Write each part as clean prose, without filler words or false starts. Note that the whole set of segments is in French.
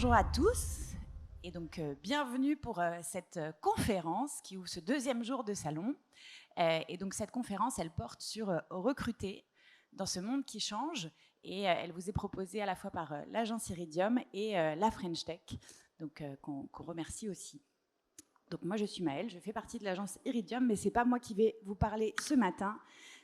bonjour à tous et donc bienvenue pour cette conférence qui ouvre ce deuxième jour de salon. Et donc cette conférence, elle porte sur recruter dans ce monde qui change et elle vous est proposée à la fois par l'agence Iridium et la French Tech, donc qu'on remercie aussi. Donc moi je suis Maëlle, je fais partie de l'agence Iridium, mais c'est pas moi qui vais vous parler ce matin.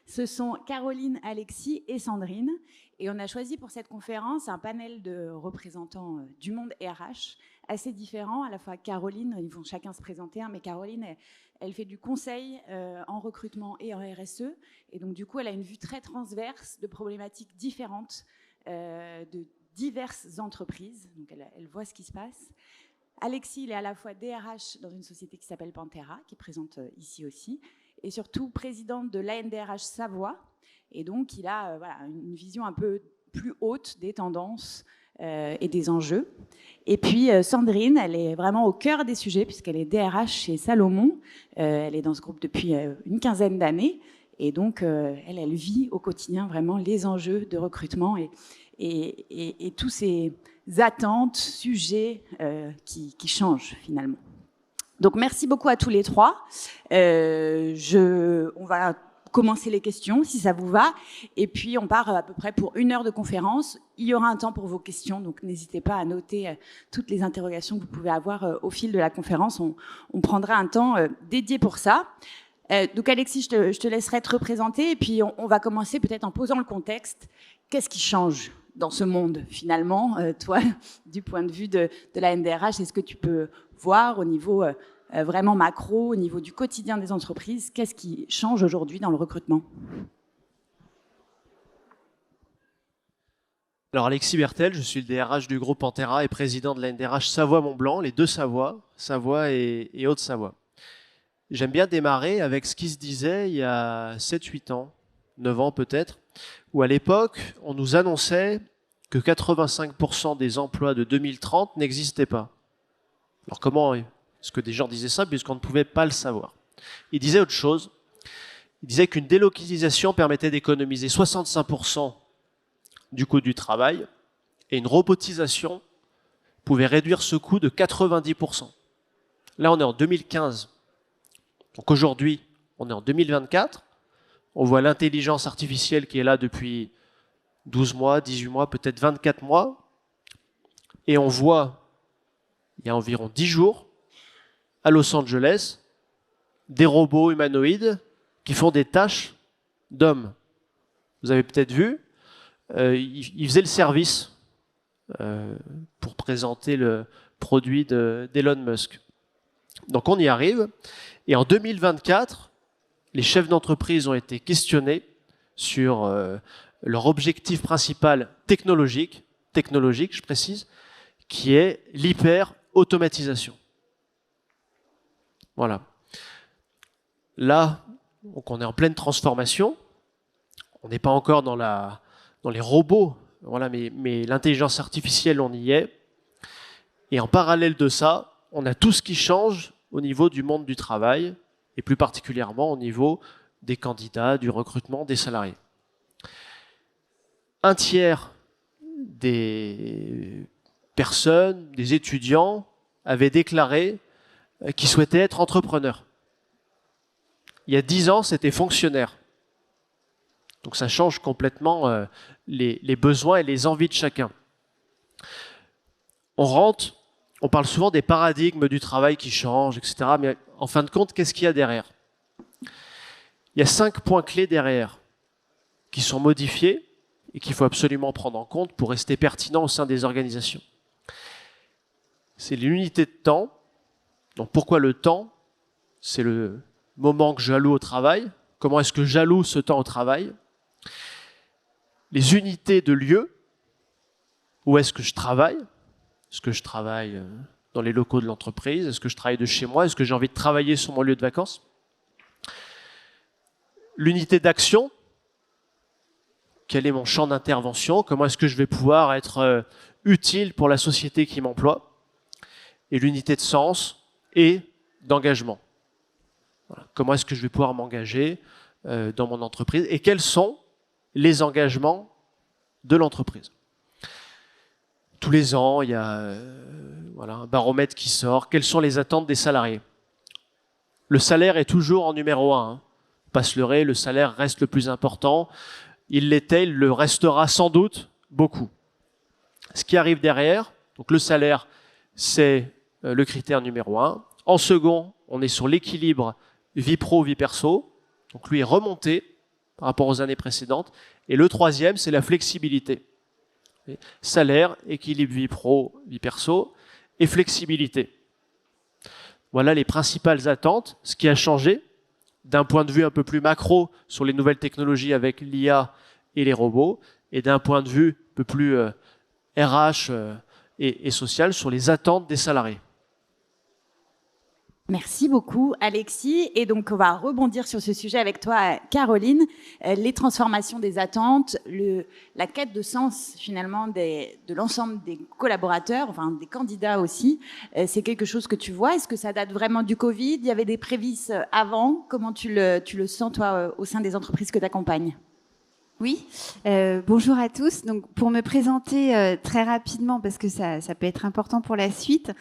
Ce sont Caroline, Alexis et Sandrine. Et on a choisi pour cette conférence un panel de représentants du monde RH assez différents. À la fois Caroline, ils vont chacun se présenter, mais Caroline, elle fait du conseil en recrutement et en RSE. Et donc du coup, elle a une vue très transverse de problématiques différentes de diverses entreprises. Donc elle voit ce qui se passe. Alexis, il est à la fois DRH dans une société qui s'appelle Pantera, qui est présente ici aussi, et surtout présidente de l'ANDRH Savoie. Et donc, il a une vision un peu plus haute des tendances et des enjeux. Et puis, Sandrine, elle est vraiment au cœur des sujets, puisqu'elle est DRH chez Salomon. Elle est dans ce groupe depuis une quinzaine d'années. Et donc, elle vit au quotidien vraiment les enjeux de recrutement et tous ces attentes, sujets qui changent finalement. Donc merci beaucoup à tous les trois. On va commencer les questions si ça vous va. Et puis on part à peu près pour 1 heure de conférence. Il y aura un temps pour vos questions, donc n'hésitez pas à noter toutes les interrogations que vous pouvez avoir au fil de la conférence. On prendra un temps dédié pour ça. Donc Alexis, je te laisserai te représenter et puis on va commencer peut-être en posant le contexte. Qu'est-ce qui change dans ce monde finalement, toi, du point de vue de la NDRH? Est-ce que tu peux voir au niveau vraiment macro, au niveau du quotidien des entreprises, qu'est-ce qui change aujourd'hui dans le recrutement? Alors Alexis Bertel, je suis le DRH du groupe Pantera et président de la NDRH Savoie-Mont-Blanc, les deux Savoie et Haute-Savoie. J'aime bien démarrer avec ce qui se disait il y a 7-8 ans, 9 ans peut-être, où à l'époque, on nous annonçait que 85% des emplois de 2030 n'existaient pas. Alors comment est-ce que des gens disaient ça puisqu'on ne pouvait pas le savoir? Ils disaient autre chose. Ils disaient qu'une délocalisation permettait d'économiser 65% du coût du travail et une robotisation pouvait réduire ce coût de 90%. Là, on est en 2015. Donc aujourd'hui, on est en 2024. On voit l'intelligence artificielle qui est là depuis 12 mois, 18 mois, peut-être 24 mois. Et on voit, il y a environ 10 jours, à Los Angeles, des robots humanoïdes qui font des tâches d'hommes. Vous avez peut-être vu, ils faisaient le service pour présenter le produit d'Elon Musk. Donc on y arrive. Et en 2024, les chefs d'entreprise ont été questionnés sur leur objectif principal technologique, je précise, qui est l'hyper-automatisation. Voilà. Là, donc on est en pleine transformation. On n'est pas encore dans les robots, voilà, mais l'intelligence artificielle, on y est. Et en parallèle de ça, on a tout ce qui change au niveau du monde du travail, et plus particulièrement au niveau des candidats, du recrutement des salariés. Un tiers des personnes, des étudiants, avaient déclaré qu'ils souhaitaient être entrepreneurs. Il y a 10 ans, c'était fonctionnaire. Donc ça change complètement les besoins et les envies de chacun. On parle souvent des paradigmes du travail qui changent, etc. Mais en fin de compte, qu'est-ce qu'il y a derrière? Il y a 5 points clés derrière qui sont modifiés et qu'il faut absolument prendre en compte pour rester pertinent au sein des organisations. C'est l'unité de temps. Donc pourquoi le temps? C'est le moment que j'alloue au travail. Comment est-ce que j'alloue ce temps au travail? Les unités de lieu. Où est-ce que je travaille? Est-ce que je travaille dans les locaux de l'entreprise? Est-ce que je travaille de chez moi? Est-ce que j'ai envie de travailler sur mon lieu de vacances? L'unité d'action. Quel est mon champ d'intervention? Comment est-ce que je vais pouvoir être utile pour la société qui m'emploie? Et l'unité de sens et d'engagement. Voilà. Comment est-ce que je vais pouvoir m'engager dans mon entreprise? Et quels sont les engagements de l'entreprise? tous les ans, il y a voilà, un baromètre qui sort. Quelles sont les attentes des salariés? Le salaire est toujours en numéro 1. Hein. Pas se leurrer, le salaire reste le plus important. Il l'était, il le restera sans doute beaucoup. Ce qui arrive derrière, donc le salaire, c'est le critère numéro 1. En second, on est sur l'équilibre vie pro, vie perso. Donc lui est remonté par rapport aux années précédentes. Et le troisième, c'est la flexibilité. Salaire, équilibre vie pro, vie perso et flexibilité. Voilà les principales attentes. Ce qui a changé, d'un point de vue un peu plus macro sur les nouvelles technologies avec l'IA et les robots, et d'un point de vue un peu plus RH et social sur les attentes des salariés. Merci beaucoup, Alexis. Et donc, on va rebondir sur ce sujet avec toi, Caroline. Les transformations des attentes, la quête de sens, finalement, de l'ensemble des collaborateurs, enfin, des candidats aussi, c'est quelque chose que tu vois. Est-ce que ça date vraiment du Covid? Il y avait des prévices avant. Comment tu le sens, toi, au sein des entreprises que tu accompagnes? Oui, bonjour à tous. Donc, pour me présenter très rapidement, parce que ça peut être important pour la suite.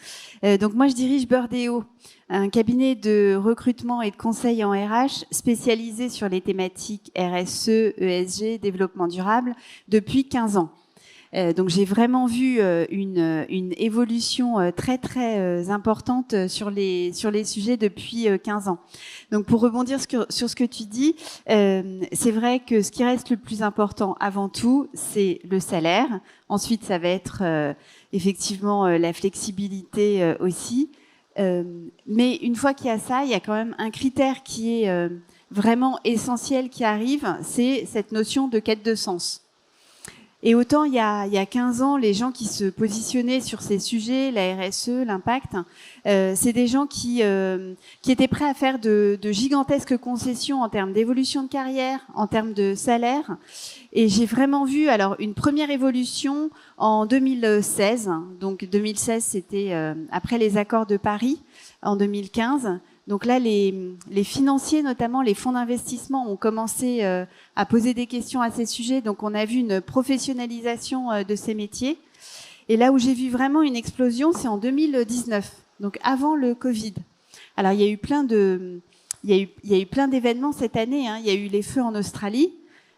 Donc, moi, je dirige Birdeo, un cabinet de recrutement et de conseil en RH spécialisé sur les thématiques RSE, ESG, développement durable, depuis 15 ans. Donc j'ai vraiment vu une évolution très très importante sur les sujets depuis 15 ans. Donc pour rebondir sur ce que tu dis, c'est vrai que ce qui reste le plus important avant tout, c'est le salaire. Ensuite, ça va être effectivement la flexibilité aussi. Mais une fois qu'il y a ça, il y a quand même un critère qui est vraiment essentiel qui arrive, c'est cette notion de quête de sens. Et autant il y a 15 ans, les gens qui se positionnaient sur ces sujets, la RSE, l'impact, c'est des gens qui étaient prêts à faire de gigantesques concessions en termes d'évolution de carrière, en termes de salaire. Et j'ai vraiment vu alors une première évolution en 2016. Donc 2016, c'était après les accords de Paris en 2015. Donc là, les financiers, notamment les fonds d'investissement, ont commencé à poser des questions à ces sujets. Donc on a vu une professionnalisation de ces métiers. Et là où j'ai vu vraiment une explosion, c'est en 2019, donc avant le Covid. Alors il y a eu plein d'événements cette année. Hein. Il y a eu les feux en Australie.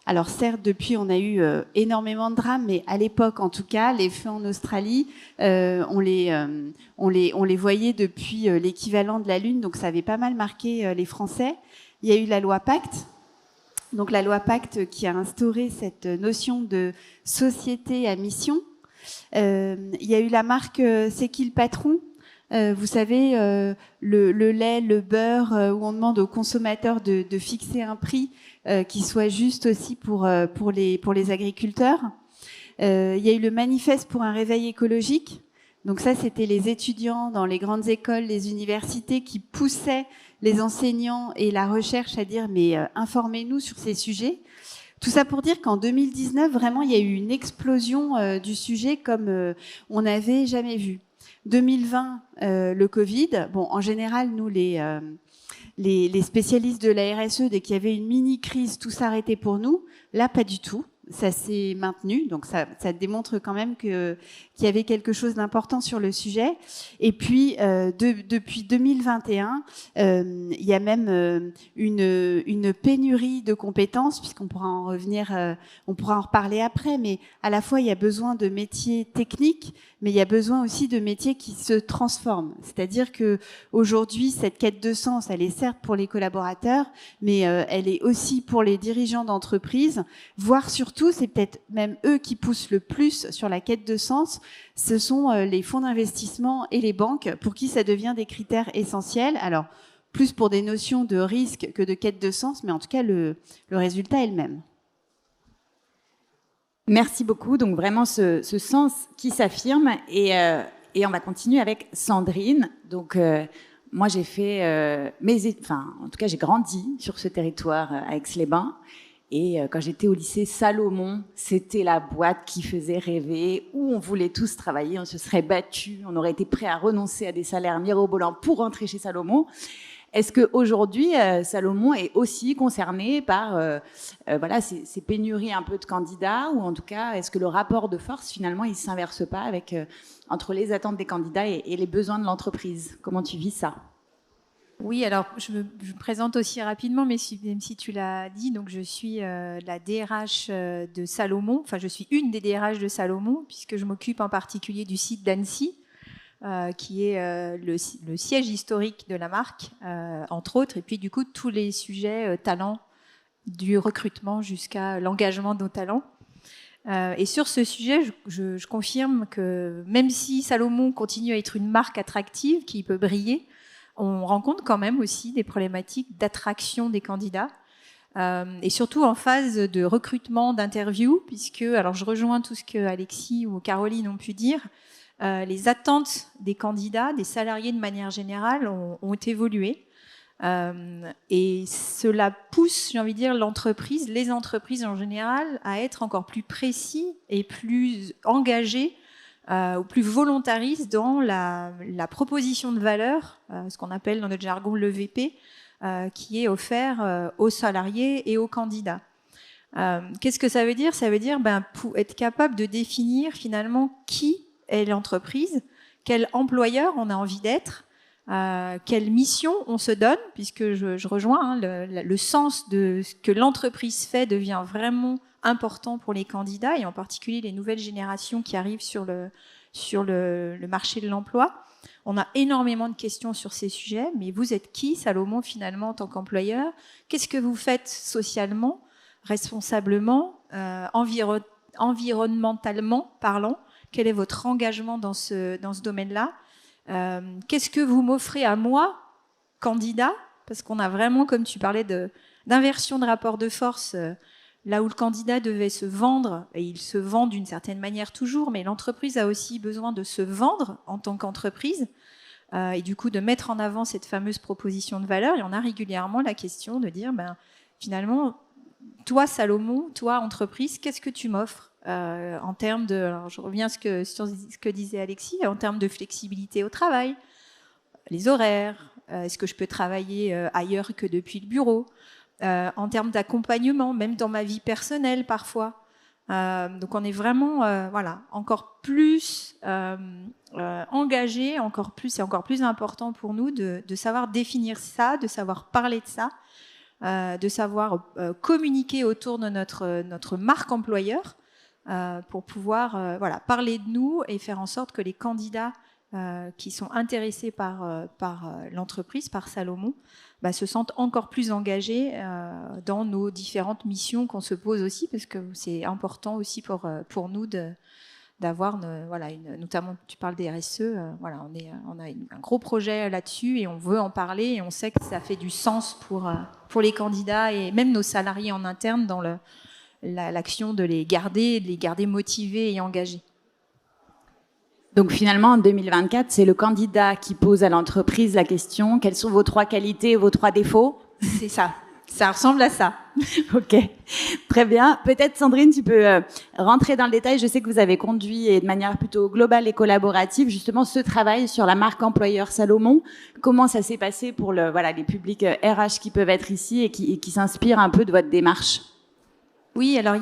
Alors certes, depuis, on a eu énormément de drames, mais à l'époque, en tout cas, les feux en Australie, on les voyait depuis l'équivalent de la Lune, donc ça avait pas mal marqué les Français. Il y a eu la loi Pacte, donc la loi Pacte qui a instauré cette notion de société à mission. Il y a eu la marque C'est qui le patron ? Vous savez, le lait, le beurre, où on demande aux consommateurs de fixer un prix qui soit juste aussi pour les agriculteurs. Il y a eu le manifeste pour un réveil écologique. Donc ça, c'était les étudiants dans les grandes écoles, les universités qui poussaient les enseignants et la recherche à dire mais informez-nous sur ces sujets. Tout ça pour dire qu'en 2019, vraiment, il y a eu une explosion du sujet comme on n'avait jamais vu. 2020, le Covid. Bon, en général, nous, les spécialistes de la RSE, dès qu'il y avait une mini-crise, tout s'arrêtait pour nous. Là, pas du tout. Ça s'est maintenu, donc ça démontre quand même qu'il y avait quelque chose d'important sur le sujet. Et puis, depuis 2021, il y a même une pénurie de compétences, puisqu'on pourra en revenir, on pourra en reparler après, mais à la fois, il y a besoin de métiers techniques, mais il y a besoin aussi de métiers qui se transforment. C'est-à-dire que aujourd'hui, cette quête de sens, elle est certes pour les collaborateurs, mais elle est aussi pour les dirigeants d'entreprise, voire surtout, c'est peut-être même eux qui poussent le plus sur la quête de sens, ce sont les fonds d'investissement et les banques pour qui ça devient des critères essentiels. Alors, plus pour des notions de risque que de quête de sens, mais en tout cas, le résultat est le même. Merci beaucoup. Donc vraiment ce sens qui s'affirme et on va continuer avec Sandrine. Donc moi j'ai fait en tout cas j'ai grandi sur ce territoire à Aix-les-Bains et quand j'étais au lycée Salomon, c'était la boîte qui faisait rêver où on voulait tous travailler, on se serait battus, on aurait été prêt à renoncer à des salaires mirobolants pour rentrer chez Salomon. Est-ce qu'aujourd'hui, Salomon est aussi concerné par voilà, ces pénuries un peu de candidats, ou en tout cas, est-ce que le rapport de force, finalement, il ne s'inverse pas avec, entre les attentes des candidats et les besoins de l'entreprise? Comment tu vis ça? Oui, alors je me présente aussi rapidement, mais même si tu l'as dit, donc je suis la DRH de Salomon, enfin je suis une des DRH de Salomon, puisque je m'occupe en particulier du site d'Annecy, qui est le siège historique de la marque, entre autres, et puis du coup tous les sujets talents, du recrutement jusqu'à l'engagement de nos talents. Et sur ce sujet, je confirme que même si Salomon continue à être une marque attractive qui peut briller, on rencontre quand même aussi des problématiques d'attraction des candidats, et surtout en phase de recrutement, d'interview, puisque, alors je rejoins tout ce que Alexis ou Caroline ont pu dire, les attentes des candidats, des salariés de manière générale, ont évolué. Et cela pousse, j'ai envie de dire, l'entreprise, les entreprises en général, à être encore plus précis et plus engagés ou plus volontaristes dans la proposition de valeur, ce qu'on appelle dans notre jargon le VP, qui est offert aux salariés et aux candidats. Qu'est-ce que ça veut dire? Ça veut dire pour être capable de définir finalement qui est l'entreprise, quel employeur on a envie d'être, quelle mission on se donne, puisque je rejoins le sens de ce que l'entreprise fait devient vraiment important pour les candidats, et en particulier les nouvelles générations qui arrivent sur le marché de l'emploi. On a énormément de questions sur ces sujets, mais vous êtes qui, Salomon, finalement, en tant qu'employeur? Qu'est-ce que vous faites socialement, responsablement, environnementalement parlant? Quel est votre engagement dans ce domaine-là? Qu'est-ce que vous m'offrez à moi, candidat? Parce qu'on a vraiment, comme tu parlais d'inversion de rapport de force, là où le candidat devait se vendre, et il se vend d'une certaine manière toujours, mais l'entreprise a aussi besoin de se vendre en tant qu'entreprise, et du coup de mettre en avant cette fameuse proposition de valeur. Et on a régulièrement la question de dire, finalement, toi Salomon, toi entreprise, qu'est-ce que tu m'offres en termes de, alors je reviens sur ce que disait Alexis, en termes de flexibilité au travail, les horaires, est-ce que je peux travailler ailleurs que depuis le bureau, en termes d'accompagnement, même dans ma vie personnelle parfois. Donc on est vraiment encore plus engagé, c'est encore plus important pour nous de savoir définir ça, de savoir parler de ça, de savoir communiquer autour de notre marque employeur, pour pouvoir parler de nous et faire en sorte que les candidats qui sont intéressés par l'entreprise, par Salomon, se sentent encore plus engagés dans nos différentes missions qu'on se pose aussi, parce que c'est important aussi pour nous d'avoir notamment tu parles des RSE, on a un gros projet là-dessus et on veut en parler, et on sait que ça fait du sens pour les candidats et même nos salariés en interne dans l'action de les garder motivés et engagés. Donc finalement, en 2024, c'est le candidat qui pose à l'entreprise la question: quelles sont vos 3 qualités et vos 3 défauts? C'est ça. Ça ressemble à ça. Ok, très bien. Peut-être Sandrine, tu peux rentrer dans le détail. Je sais que vous avez conduit, et de manière plutôt globale et collaborative, justement ce travail sur la marque employeur Salomon. Comment ça s'est passé pour les publics RH qui peuvent être ici et qui s'inspirent un peu de votre démarche? Oui, alors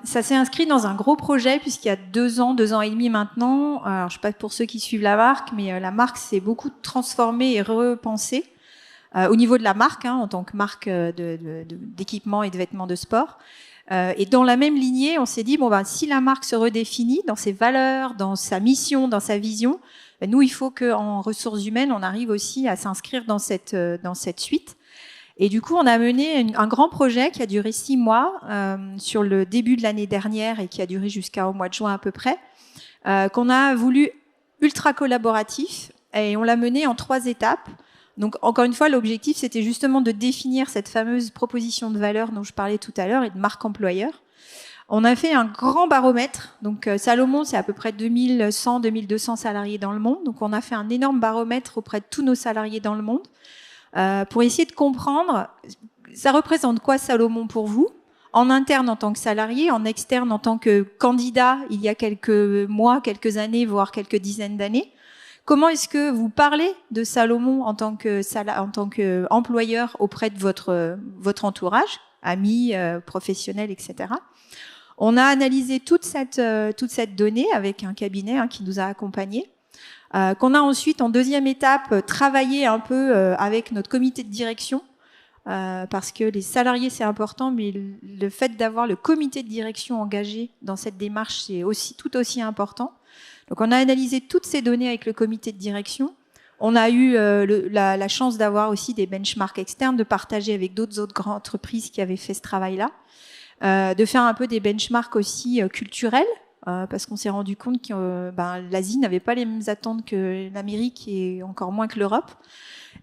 ça s'est inscrit dans un gros projet, puisqu'il y a 2 ans et demi maintenant. Alors, je ne sais pas pour ceux qui suivent la marque, mais la marque s'est beaucoup transformée et repensée au niveau de la marque, en tant que marque d'équipement et de vêtements de sport. Et dans la même lignée, on s'est dit si la marque se redéfinit dans ses valeurs, dans sa mission, dans sa vision, nous, il faut qu'en ressources humaines, on arrive aussi à s'inscrire dans cette suite. Et du coup, on a mené un grand projet qui a duré 6 mois sur le début de l'année dernière et qui a duré jusqu'au mois de juin à peu près, qu'on a voulu ultra collaboratif, et on l'a mené en 3 étapes. Donc, encore une fois, l'objectif, c'était justement de définir cette fameuse proposition de valeur dont je parlais tout à l'heure et de marque employeur. On a fait un grand baromètre. Donc, Salomon, c'est à peu près 2100, 2200 salariés dans le monde. Donc, on a fait un énorme baromètre auprès de tous nos salariés dans le monde, pour essayer de comprendre, ça représente quoi Salomon pour vous, en interne en tant que salarié, en externe en tant que candidat il y a quelques mois, quelques années, voire quelques dizaines d'années. comment est-ce que vous parlez de Salomon en tant que employeur auprès de votre entourage, amis, professionnels, etc. On a analysé toute cette donnée avec un cabinet qui nous a accompagnés, qu'on a ensuite, en deuxième étape, travaillé un peu avec notre comité de direction, parce que les salariés, c'est important, mais le fait d'avoir le comité de direction engagé dans cette démarche, c'est tout aussi important. Donc, on a analysé toutes ces données avec le comité de direction. On a eu la chance d'avoir aussi des benchmarks externes, de partager avec d'autres grandes entreprises qui avaient fait ce travail-là. De faire un peu des benchmarks aussi culturels, parce qu'on s'est rendu compte que l'Asie n'avait pas les mêmes attentes que l'Amérique et encore moins que l'Europe.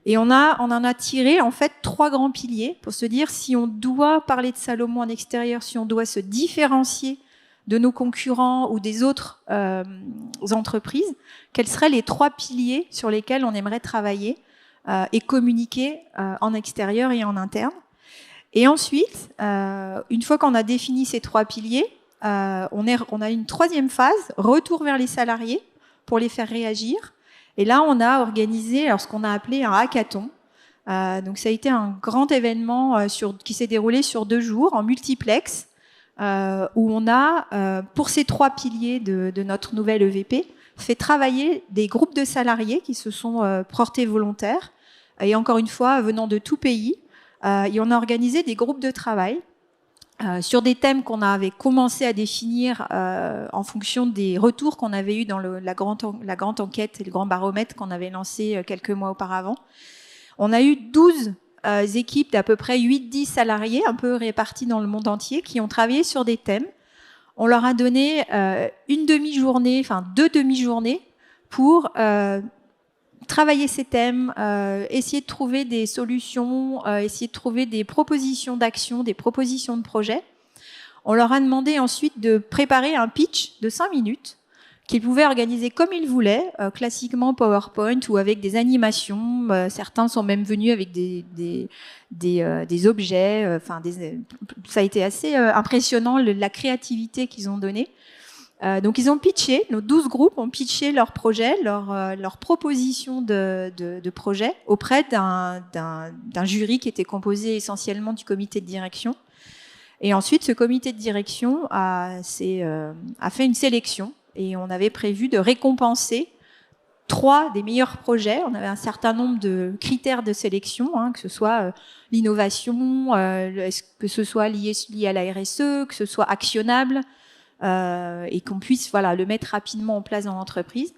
Et on en a tiré en fait 3 grands piliers pour se dire si on doit parler de Salomon en extérieur, si on doit se différencier de nos concurrents ou des autres entreprises, quels seraient les 3 piliers sur lesquels on aimerait travailler et communiquer en extérieur et en interne. Et ensuite, une fois qu'on a défini ces 3 piliers, on a une 3e phase, retour vers les salariés pour les faire réagir. Et là, on a organisé ce qu'on a appelé un hackathon. Donc, ça a été un grand événement qui s'est déroulé sur 2 jours en multiplex, où on a, pour ces 3 piliers de notre nouvelle EVP, fait travailler des groupes de salariés qui se sont portés volontaires, et encore une fois, venant de tout pays. Et on a organisé des groupes de travail sur des thèmes qu'on avait commencé à définir en fonction des retours qu'on avait eus dans la grande enquête et le grand baromètre qu'on avait lancé quelques mois auparavant. On a eu 12 équipes d'à peu près 8-10 salariés, un peu répartis dans le monde entier, qui ont travaillé sur des thèmes. On leur a donné une demi-journée, enfin 2 demi-journées pour travailler ces thèmes, essayer de trouver des solutions, essayer de trouver des propositions d'action, des propositions de projet. On leur a demandé ensuite de préparer un pitch de 5 minutes qu'ils pouvaient organiser comme ils voulaient, classiquement PowerPoint ou avec des animations. Certains sont même venus avec des objets. Ça a été assez impressionnant, la créativité qu'ils ont donnée. Donc ils ont pitché, nos 12 groupes ont pitché leur projet, leur proposition de projet auprès d'un jury qui était composé essentiellement du comité de direction. Et ensuite, ce comité de direction a fait une sélection et on avait prévu de récompenser 3 des meilleurs projets. On avait un certain nombre de critères de sélection, que ce soit l'innovation, que ce soit lié à la RSE, que ce soit actionnable, et qu'on puisse le mettre rapidement en place dans l'entreprise.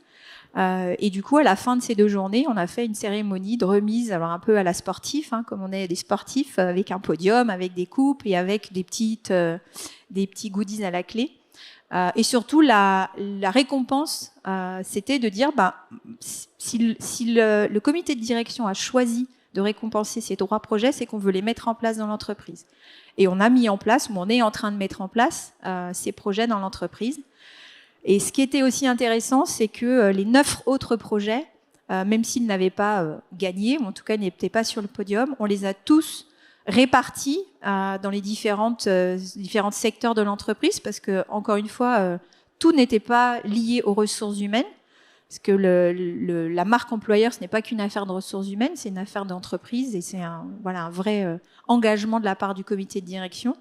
Et du coup, à la fin de ces 2 journées, on a fait une cérémonie de remise, alors un peu à la sportif, comme on est des sportifs, avec un podium, avec des coupes et avec des petits goodies à la clé. Et surtout, la récompense, c'était de dire, si le comité de direction a choisi de récompenser ces 3 projets, c'est qu'on veut les mettre en place dans l'entreprise. Et on a mis en place, ou on est en train de mettre en place ces projets dans l'entreprise. Et ce qui était aussi intéressant, c'est que les 9 autres projets, même s'ils n'avaient pas gagné, ou en tout cas n'étaient pas sur le podium, on les a tous répartis dans les différents secteurs de l'entreprise, parce que, encore une fois, tout n'était pas lié aux ressources humaines. Parce que la marque employeur, ce n'est pas qu'une affaire de ressources humaines, c'est une affaire d'entreprise et c'est un vrai engagement de la part du comité de direction.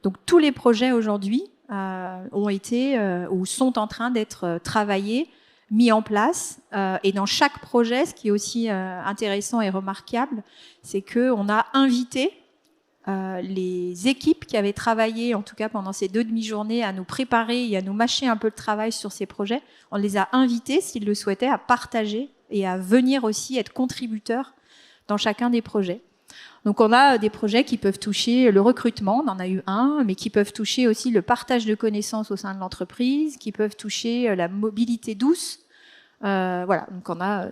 Donc tous les projets aujourd'hui ont été ou sont en train d'être travaillés, mis en place. Et dans chaque projet, ce qui est aussi intéressant et remarquable, c'est qu'on a invité les équipes qui avaient travaillé, en tout cas pendant ces 2 demi-journées, à nous préparer et à nous mâcher un peu le travail sur ces projets. On les a invités, s'ils le souhaitaient, à partager et à venir aussi être contributeurs dans chacun des projets. Donc on a des projets qui peuvent toucher le recrutement, on en a eu un, mais qui peuvent toucher aussi le partage de connaissances au sein de l'entreprise, qui peuvent toucher la mobilité douce. Donc on a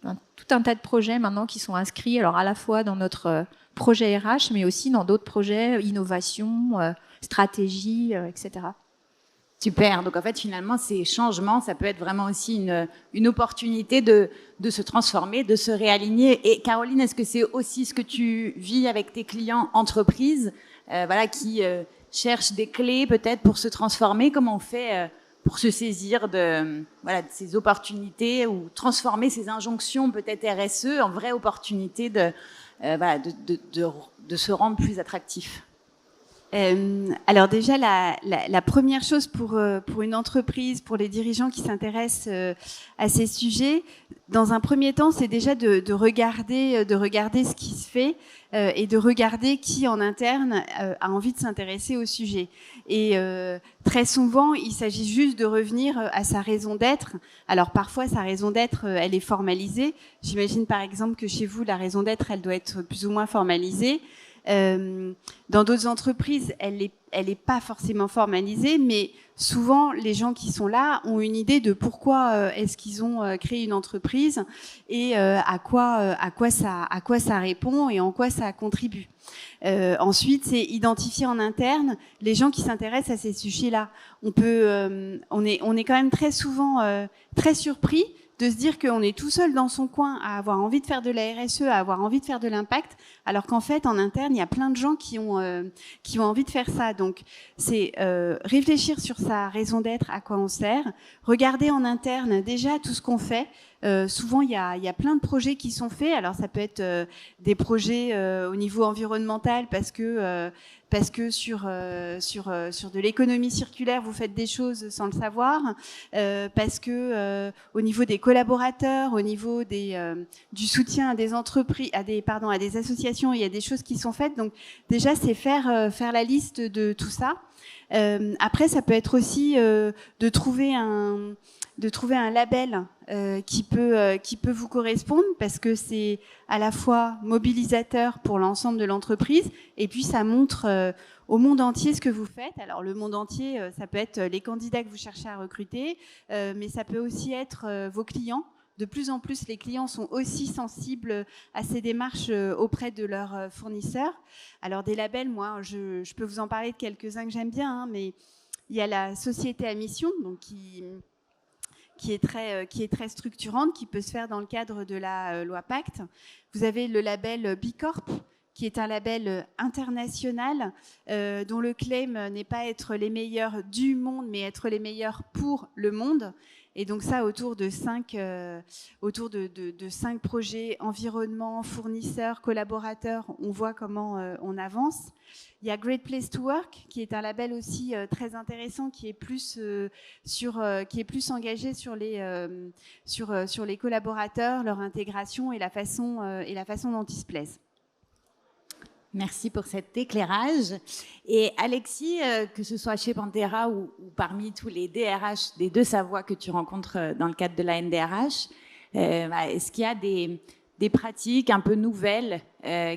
tout un tas de projets maintenant qui sont inscrits, alors à la fois dans notre projet RH, mais aussi dans d'autres projets, innovation, stratégie, etc. Super. Donc en fait, finalement, ces changements, ça peut être vraiment aussi une opportunité de se transformer, de se réaligner. Et Caroline, est-ce que c'est aussi ce que tu vis avec tes clients entreprises, qui cherchent des clés peut-être pour se transformer? Comment on fait pour se saisir de ces opportunités ou transformer ces injonctions peut-être RSE en vraies opportunités de se rendre plus attractif? Alors déjà, la première chose pour une entreprise, pour les dirigeants qui s'intéressent à ces sujets, dans un premier temps, c'est déjà de regarder ce qui se fait et de regarder qui en interne a envie de s'intéresser au sujet. Et très souvent, il s'agit juste de revenir à sa raison d'être. Alors parfois, sa raison d'être, elle est formalisée. J'imagine par exemple que chez vous, la raison d'être, elle doit être plus ou moins formalisée. Dans d'autres entreprises, elle est pas forcément formalisée, mais souvent les gens qui sont là ont une idée de pourquoi est-ce qu'ils ont créé une entreprise et à quoi ça répond et en quoi ça contribue. Ensuite, c'est identifier en interne les gens qui s'intéressent à ces sujets-là. On est quand même très souvent très surpris de se dire qu'on est tout seul dans son coin à avoir envie de faire de la RSE, à avoir envie de faire de l'impact, alors qu'en fait, en interne, il y a plein de gens qui ont envie de faire ça. Donc, c'est réfléchir sur sa raison d'être, à quoi on sert, regarder en interne déjà tout ce qu'on fait. Souvent, il y a plein de projets qui sont faits. Alors, ça peut être des projets au niveau environnemental parce que sur de l'économie circulaire, vous faites des choses sans le savoir, parce que au niveau des collaborateurs, au niveau du soutien à des entreprises, à des associations, il y a des choses qui sont faites. Donc déjà, c'est faire la liste de tout ça. Après, ça peut être aussi de trouver un label qui peut vous correspondre, parce que c'est à la fois mobilisateur pour l'ensemble de l'entreprise et puis ça montre au monde entier ce que vous faites. Alors le monde entier, ça peut être les candidats que vous cherchez à recruter, mais ça peut aussi être vos clients. De plus en plus, les clients sont aussi sensibles à ces démarches auprès de leurs fournisseurs. Alors des labels, moi, je peux vous en parler de quelques-uns que j'aime bien, hein, mais il y a la société à mission, donc qui est très structurante, qui peut se faire dans le cadre de la loi Pacte. Vous avez le label B Corp, qui est un label international dont le claim n'est pas être les meilleurs du monde, mais être les meilleurs pour le monde. Et donc ça, autour de 5 projets, environnement, fournisseurs, collaborateurs, on voit comment on avance. Il y a Great Place to Work, qui est un label aussi très intéressant, qui est plus engagé sur les collaborateurs, leur intégration et la façon dont ils se plaisent. Merci pour cet éclairage. Et Alexis, que ce soit chez Pantera ou parmi tous les DRH des deux Savoie que tu rencontres dans le cadre de la NDRH, est-ce qu'il y a des pratiques un peu nouvelles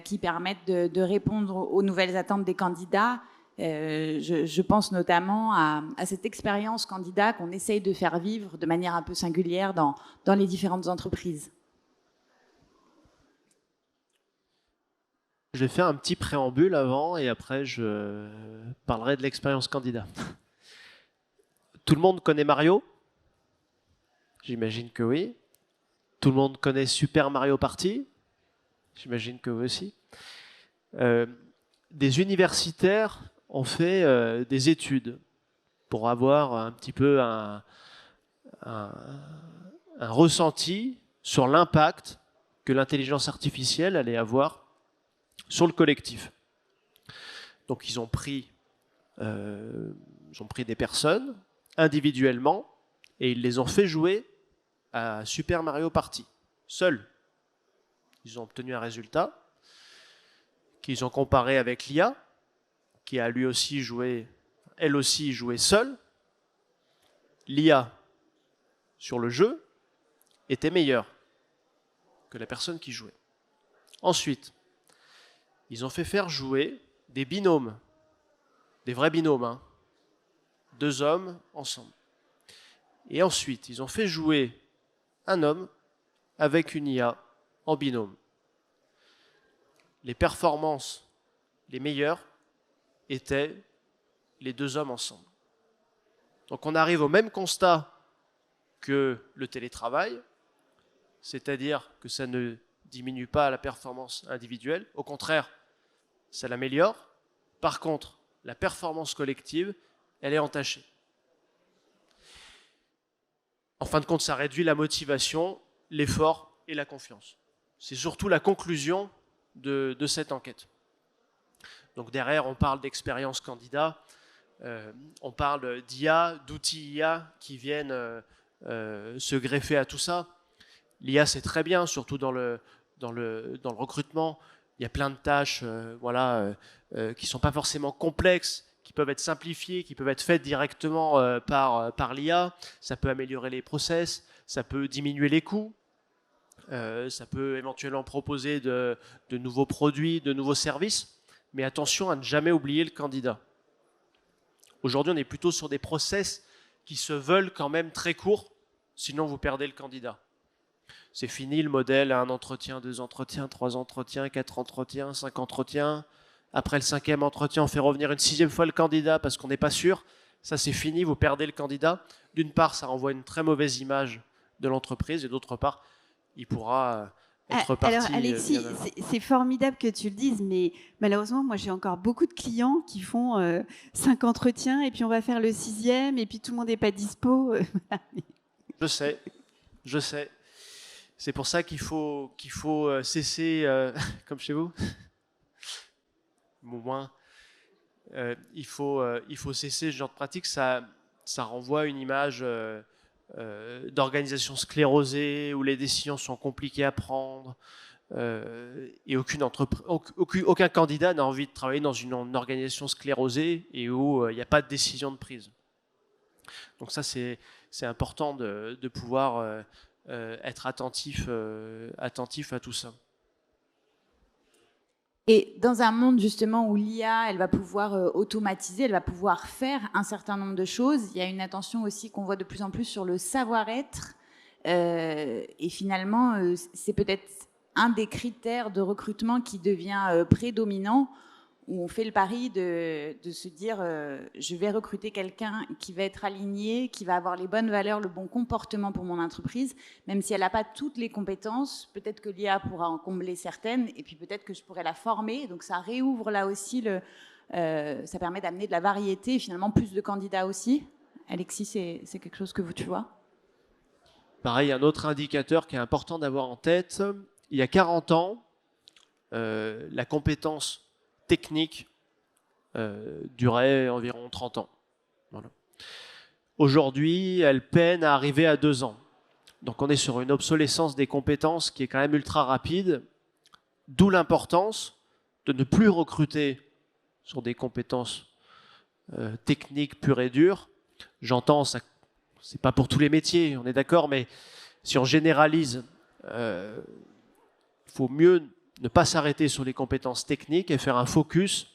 qui permettent de répondre aux nouvelles attentes des candidats? Je pense notamment à cette expérience candidat qu'on essaye de faire vivre de manière un peu singulière dans les différentes entreprises. Je vais faire un petit préambule avant et après je parlerai de l'expérience candidat. Tout le monde connaît Mario? J'imagine que oui. Tout le monde connaît Super Mario Party? J'imagine que vous aussi. Des universitaires ont fait des études pour avoir un petit peu un ressenti sur l'impact que l'intelligence artificielle allait avoir sur le collectif. Donc ils ont pris des personnes individuellement et ils les ont fait jouer à Super Mario Party, seuls. Ils ont obtenu un résultat qu'ils ont comparé avec l'IA, qui a elle aussi joué seule. L'IA sur le jeu était meilleure que la personne qui jouait. Ensuite, ils ont fait faire jouer des binômes, des vrais binômes, hein, 2 hommes ensemble. Et ensuite, ils ont fait jouer un homme avec une IA en binôme. Les performances les meilleures étaient les 2 hommes ensemble. Donc on arrive au même constat que le télétravail, c'est-à-dire que ça ne diminue pas la performance individuelle, au contraire, ça l'améliore. Par contre, la performance collective, elle est entachée. En fin de compte, ça réduit la motivation, l'effort et la confiance. C'est surtout la conclusion de cette enquête. Donc derrière, on parle d'expérience candidat, on parle d'IA, d'outils IA qui viennent se greffer à tout ça. L'IA, c'est très bien, surtout dans le recrutement. Il y a plein de tâches qui ne sont pas forcément complexes, qui peuvent être simplifiées, qui peuvent être faites directement par l'IA. Ça peut améliorer les process, ça peut diminuer les coûts, ça peut éventuellement proposer de nouveaux produits, de nouveaux services. Mais attention à ne jamais oublier le candidat. Aujourd'hui, on est plutôt sur des process qui se veulent quand même très courts, sinon vous perdez le candidat. C'est fini le modèle à 1 entretien, 2 entretiens, 3 entretiens, 4 entretiens, 5 entretiens. Après le 5e entretien, on fait revenir une 6e fois le candidat parce qu'on n'est pas sûr. Ça, c'est fini, vous perdez le candidat. D'une part, ça renvoie une très mauvaise image de l'entreprise et d'autre part, il pourra être parti. Alors Alexis, c'est formidable que tu le dises, mais malheureusement, moi j'ai encore beaucoup de clients qui font 5 entretiens et puis on va faire le 6e et puis tout le monde n'est pas dispo. Je sais. C'est pour ça qu'il faut cesser, comme chez vous, au moins, il faut cesser ce genre de pratique. Ça renvoie une image d'organisation sclérosée où les décisions sont compliquées à prendre et aucun candidat n'a envie de travailler dans une organisation sclérosée et où il n'y a pas de décision de prise. Donc ça, c'est important de pouvoir être attentif à tout ça. Et dans un monde justement où l'IA, elle va pouvoir automatiser, elle va pouvoir faire un certain nombre de choses, il y a une attention aussi qu'on voit de plus en plus sur le savoir-être. Et finalement, c'est peut-être un des critères de recrutement qui devient prédominant, où on fait le pari de se dire je vais recruter quelqu'un qui va être aligné, qui va avoir les bonnes valeurs, le bon comportement pour mon entreprise, même si elle n'a pas toutes les compétences, peut-être que l'IA pourra en combler certaines, et puis peut-être que je pourrais la former, donc ça réouvre là aussi, ça permet d'amener de la variété, et finalement plus de candidats aussi. Alexis, c'est quelque chose que tu vois? Pareil, un autre indicateur qui est important d'avoir en tête, il y a 40 ans, la compétence technique durait environ 30 ans. Voilà. Aujourd'hui, elle peine à arriver à 2 ans. Donc on est sur une obsolescence des compétences qui est quand même ultra rapide, d'où l'importance de ne plus recruter sur des compétences techniques pures et dures. J'entends, ça, c'est pas pour tous les métiers, on est d'accord, mais si on généralise, il faut mieux ne pas s'arrêter sur les compétences techniques et faire un focus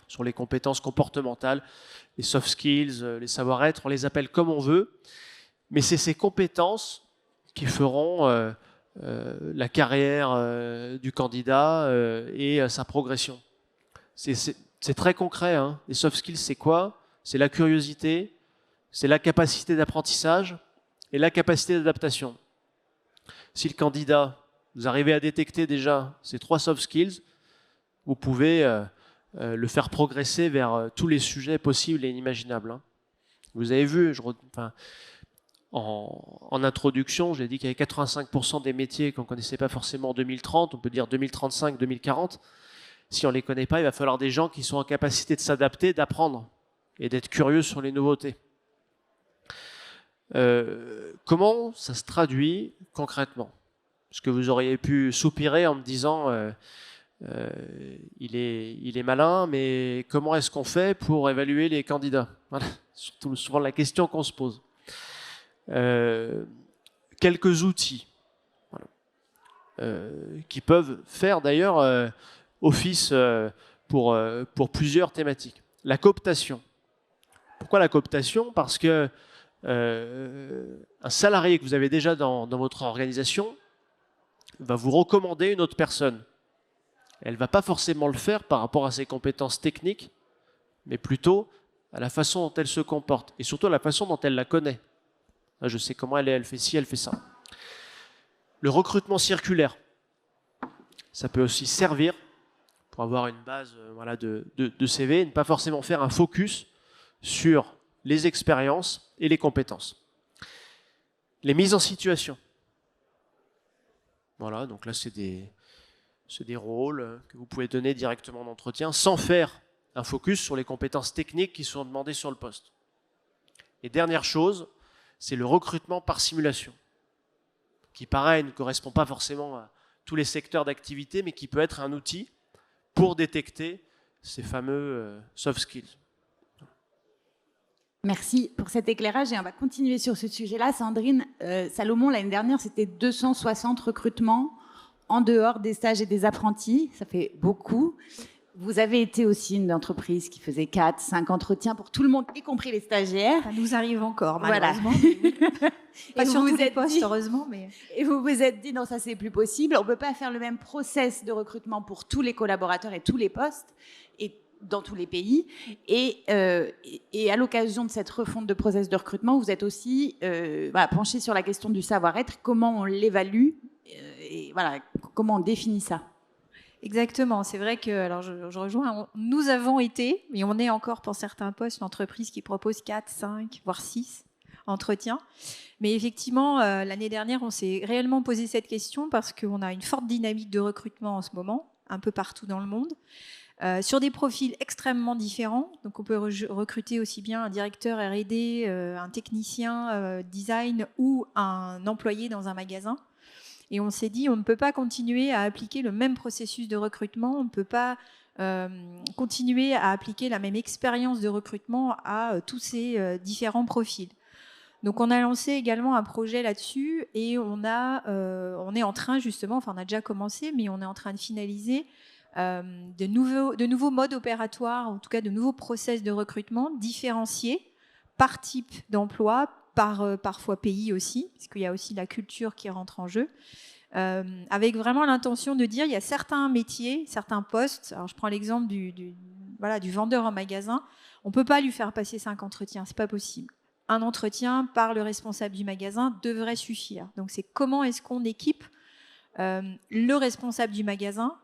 sur les compétences comportementales, les soft skills, les savoir-être, on les appelle comme on veut, mais c'est ces compétences qui feront la carrière du candidat et sa progression. C'est très concret, hein. Les soft skills, c'est quoi? C'est la curiosité, c'est la capacité d'apprentissage et la capacité d'adaptation. Si le candidat, vous arrivez à détecter déjà ces 3 soft skills, vous pouvez le faire progresser vers tous les sujets possibles et inimaginables. Hein. Vous avez vu, en introduction, j'ai dit qu'il y avait 85% des métiers qu'on ne connaissait pas forcément en 2030, on peut dire 2035, 2040. Si on ne les connaît pas, il va falloir des gens qui sont en capacité de s'adapter, d'apprendre et d'être curieux sur les nouveautés. Comment ça se traduit concrètement? Parce que vous auriez pu soupirer en me disant il est malin, mais comment est-ce qu'on fait pour évaluer les candidats? Voilà, surtout souvent la question qu'on se pose. Quelques outils qui peuvent faire d'ailleurs office pour plusieurs thématiques. La cooptation. Pourquoi la cooptation? Parce que un salarié que vous avez déjà dans votre organisation va vous recommander une autre personne. Elle ne va pas forcément le faire par rapport à ses compétences techniques, mais plutôt à la façon dont elle se comporte, et surtout à la façon dont elle la connaît. Je sais comment elle est, elle fait ci, elle fait ça. Le recrutement circulaire, ça peut aussi servir pour avoir une base de CV, et ne pas forcément faire un focus sur les expériences et les compétences. Les mises en situation. Voilà, donc là c'est des rôles que vous pouvez donner directement en entretien sans faire un focus sur les compétences techniques qui sont demandées sur le poste. Et dernière chose, c'est le recrutement par simulation, qui pareil ne correspond pas forcément à tous les secteurs d'activité, mais qui peut être un outil pour détecter ces fameux soft skills. Merci pour cet éclairage et on va continuer sur ce sujet-là. Sandrine, Salomon, l'année dernière, c'était 260 recrutements en dehors des stages et des apprentis. Ça fait beaucoup. Vous avez été aussi une entreprise qui faisait 4, 5 entretiens pour tout le monde, y compris les stagiaires. Ça nous arrive encore, Voilà. malheureusement. Pas sur tous les postes, heureusement. Mais... Et vous vous êtes dit, non, ça c'est plus possible. On ne peut pas faire le même process de recrutement pour tous les collaborateurs et tous les postes, et dans tous les pays. Et à l'occasion de cette refonte de process de recrutement, vous êtes aussi penché sur la question du savoir-être, comment on l'évalue, et voilà, comment on définit ça. Exactement, c'est vrai que, alors je rejoins, nous avons été, et on est encore pour certains postes, l'entreprise qui propose 4, 5, voire 6 entretiens. Mais effectivement, l'année dernière, on s'est réellement posé cette question parce qu'on a une forte dynamique de recrutement en ce moment, un peu partout dans le monde, sur des profils extrêmement différents. Donc on peut recruter aussi bien un directeur R&D, un technicien design ou un employé dans un magasin. Et on s'est dit, on ne peut pas continuer à appliquer le même processus de recrutement, on ne peut pas continuer à appliquer la même expérience de recrutement à tous ces différents profils. Donc on a lancé également un projet là-dessus et on est en train justement, enfin on a déjà commencé, mais on est en train de finaliser de nouveaux modes opératoires, en tout cas de nouveaux process de recrutement différenciés par type d'emploi, parfois pays aussi, parce qu'il y a aussi la culture qui rentre en jeu, avec vraiment l'intention de dire il y a certains métiers, certains postes. Alors je prends l'exemple du vendeur en magasin. On ne peut pas lui faire passer 5 entretiens, c'est pas possible. Un entretien par le responsable du magasin devrait suffire. Donc c'est comment est-ce qu'on équipe le responsable du magasin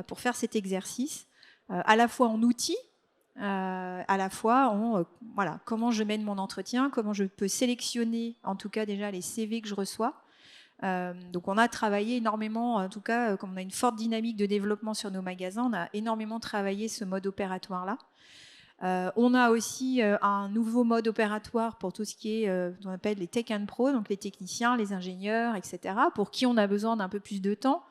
pour faire cet exercice, à la fois en outils, à la fois en comment je mène mon entretien, comment je peux sélectionner en tout cas déjà les CV que je reçois. Donc on a travaillé énormément, en tout cas comme on a une forte dynamique de développement sur nos magasins, on a énormément travaillé ce mode opératoire-là. On a aussi un nouveau mode opératoire pour tout ce qui est, on appelle les tech and pro, donc les techniciens, les ingénieurs, etc., pour qui on a besoin d'un peu plus de temps.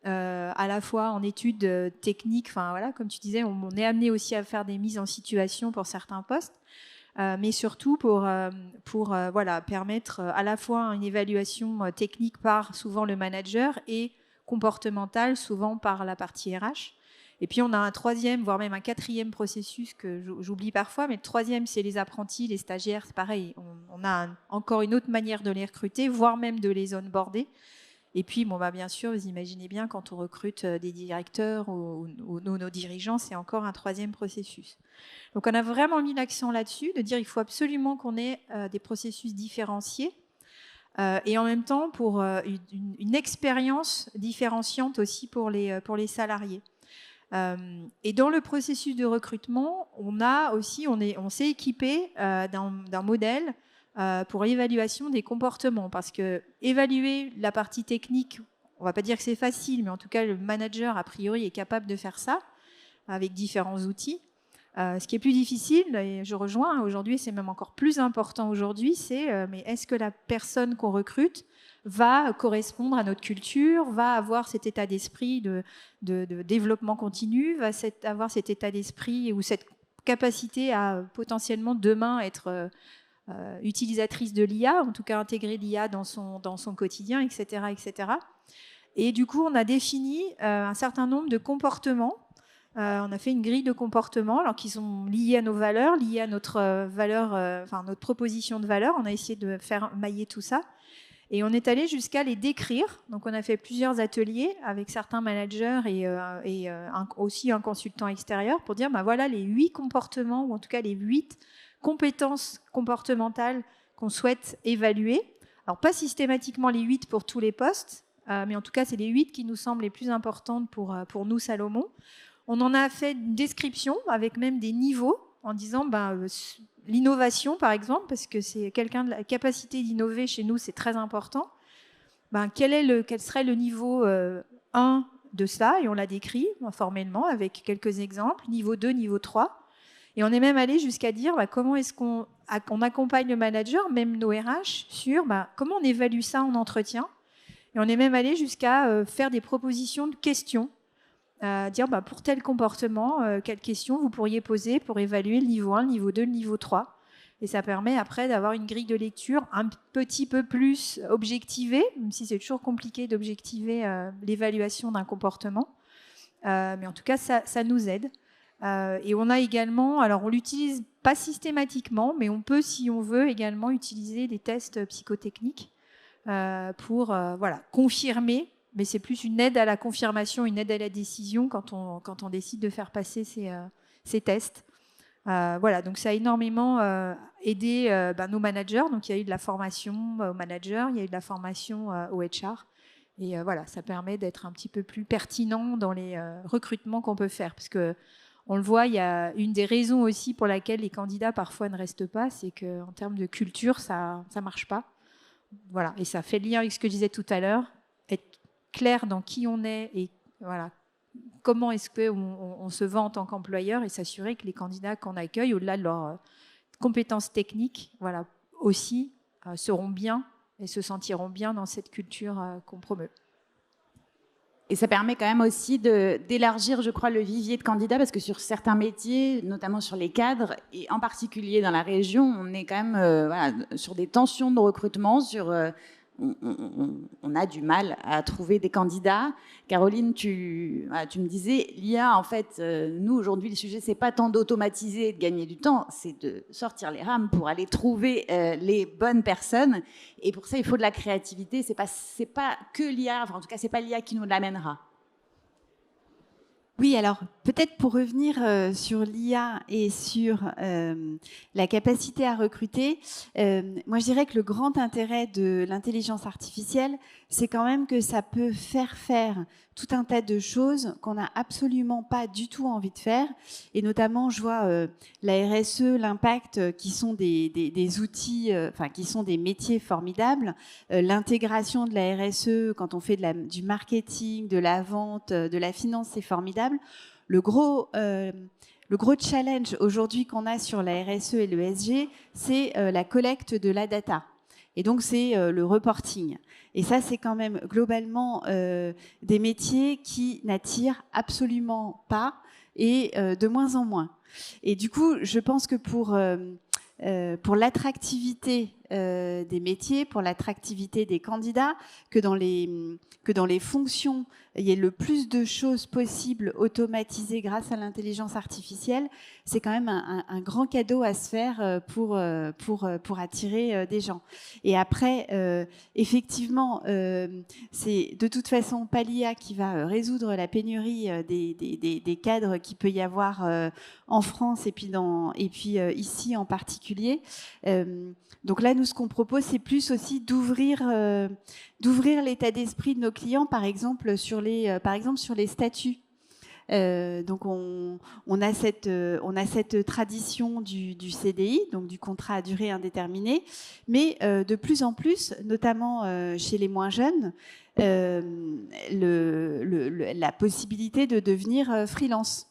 À la fois en études techniques, enfin voilà, comme tu disais, on est amené aussi à faire des mises en situation pour certains postes, mais surtout pour permettre à la fois une évaluation technique par souvent le manager et comportementale souvent par la partie RH. Et puis on a un troisième, voire même un quatrième processus que j'oublie parfois, mais le troisième c'est les apprentis, les stagiaires, c'est pareil, on a encore une autre manière de les recruter, voire même de les onboarder. Et puis, bien sûr, vous imaginez bien, quand on recrute des directeurs ou nos dirigeants, c'est encore un troisième processus. Donc, on a vraiment mis l'accent là-dessus, de dire qu'il faut absolument qu'on ait des processus différenciés et en même temps pour une expérience différenciante aussi pour les salariés. Et dans le processus de recrutement, on s'est équipé d'un modèle pour l'évaluation des comportements, parce que évaluer la partie technique, on ne va pas dire que c'est facile, mais en tout cas le manager a priori est capable de faire ça avec différents outils. Ce qui est plus difficile, et je rejoins aujourd'hui, c'est même encore plus important aujourd'hui, c'est mais est-ce que la personne qu'on recrute va correspondre à notre culture, va avoir cet état d'esprit de développement continu, va avoir cet état d'esprit ou cette capacité à potentiellement demain être utilisatrice de l'IA, en tout cas intégrer l'IA dans son quotidien, etc., etc. Et du coup, on a défini un certain nombre de comportements. On a fait une grille de comportements, alors qui sont liés à nos valeurs, liés à notre notre proposition de valeur. On a essayé de faire mailler tout ça. Et on est allé jusqu'à les décrire. Donc, on a fait plusieurs ateliers avec certains managers et aussi un consultant extérieur pour dire, voilà les 8 comportements, ou en tout cas les 8 compétences comportementales qu'on souhaite évaluer. Alors, pas systématiquement les 8 pour tous les postes, mais en tout cas, c'est les 8 qui nous semblent les plus importantes pour nous, Salomon. On en a fait une description avec même des niveaux en disant l'innovation, par exemple, parce que c'est quelqu'un de la capacité d'innover chez nous, c'est très important. Quel serait le niveau 1 de ça? Et on l'a décrit formellement avec quelques exemples, niveau 2, niveau 3. Et on est même allé jusqu'à dire comment est-ce qu'on accompagne le manager, même nos RH, sur comment on évalue ça en entretien. Et on est même allé jusqu'à faire des propositions de questions, dire pour tel comportement, quelles questions vous pourriez poser pour évaluer le niveau 1, le niveau 2, le niveau 3. Et ça permet après d'avoir une grille de lecture un petit peu plus objectivée, même si c'est toujours compliqué d'objectiver l'évaluation d'un comportement. Mais en tout cas, ça nous aide. Et on a également, alors on l'utilise pas systématiquement, mais on peut, si on veut, également utiliser des tests psychotechniques pour confirmer, mais c'est plus une aide à la confirmation, une aide à la décision quand on décide de faire passer ces tests. Donc ça a énormément aidé nos managers. Donc il y a eu de la formation aux managers, il y a eu de la formation au HR. Et ça permet d'être un petit peu plus pertinent dans les recrutements qu'on peut faire. Parce que on le voit, il y a une des raisons aussi pour laquelle les candidats parfois ne restent pas, c'est qu'en termes de culture, ça marche pas. Voilà, et ça fait lien avec ce que je disais tout à l'heure, être clair dans qui on est et comment est-ce qu'on se vend en tant qu'employeur et s'assurer que les candidats qu'on accueille, au-delà de leurs compétences techniques, aussi seront bien et se sentiront bien dans cette culture qu'on promeut. Et ça permet quand même aussi d'élargir, je crois, le vivier de candidats, parce que sur certains métiers, notamment sur les cadres, et en particulier dans la région, on est quand même sur des tensions de recrutement, on a du mal à trouver des candidats. Caroline, tu me disais, l'IA, en fait, nous, aujourd'hui, le sujet, c'est pas tant d'automatiser et de gagner du temps, c'est de sortir les rames pour aller trouver les bonnes personnes. Et pour ça, il faut de la créativité. C'est pas que l'IA, en tout cas, c'est pas l'IA qui nous l'amènera. Oui, alors peut-être pour revenir sur l'IA et sur la capacité à recruter, moi je dirais que le grand intérêt de l'intelligence artificielle, c'est quand même que ça peut faire tout un tas de choses qu'on n'a absolument pas du tout envie de faire. Et notamment, je vois la RSE, l'impact, qui sont des outils, qui sont des métiers formidables. L'intégration de la RSE, quand on fait du marketing, de la vente, de la finance, c'est formidable. Le gros challenge aujourd'hui qu'on a sur la RSE et le ESG, c'est la collecte de la data. Et donc, c'est le reporting. Et ça, c'est quand même globalement des métiers qui n'attirent absolument pas et de moins en moins. Et du coup, je pense que pour l'attractivité des métiers, pour l'attractivité des candidats, que dans les fonctions, il y ait le plus de choses possibles automatisées grâce à l'intelligence artificielle, c'est quand même un grand cadeau à se faire pour attirer des gens. Et après, effectivement, c'est de toute façon pas l'IA qui va résoudre la pénurie des cadres qu'il peut y avoir en France et puis ici en particulier. Donc là, nous, ce qu'on propose, c'est plus aussi d'ouvrir l'état d'esprit de nos clients, par exemple sur les statuts. Donc on a cette tradition du CDI, donc du contrat à durée indéterminée, mais de plus en plus, notamment chez les moins jeunes, la possibilité de devenir freelance.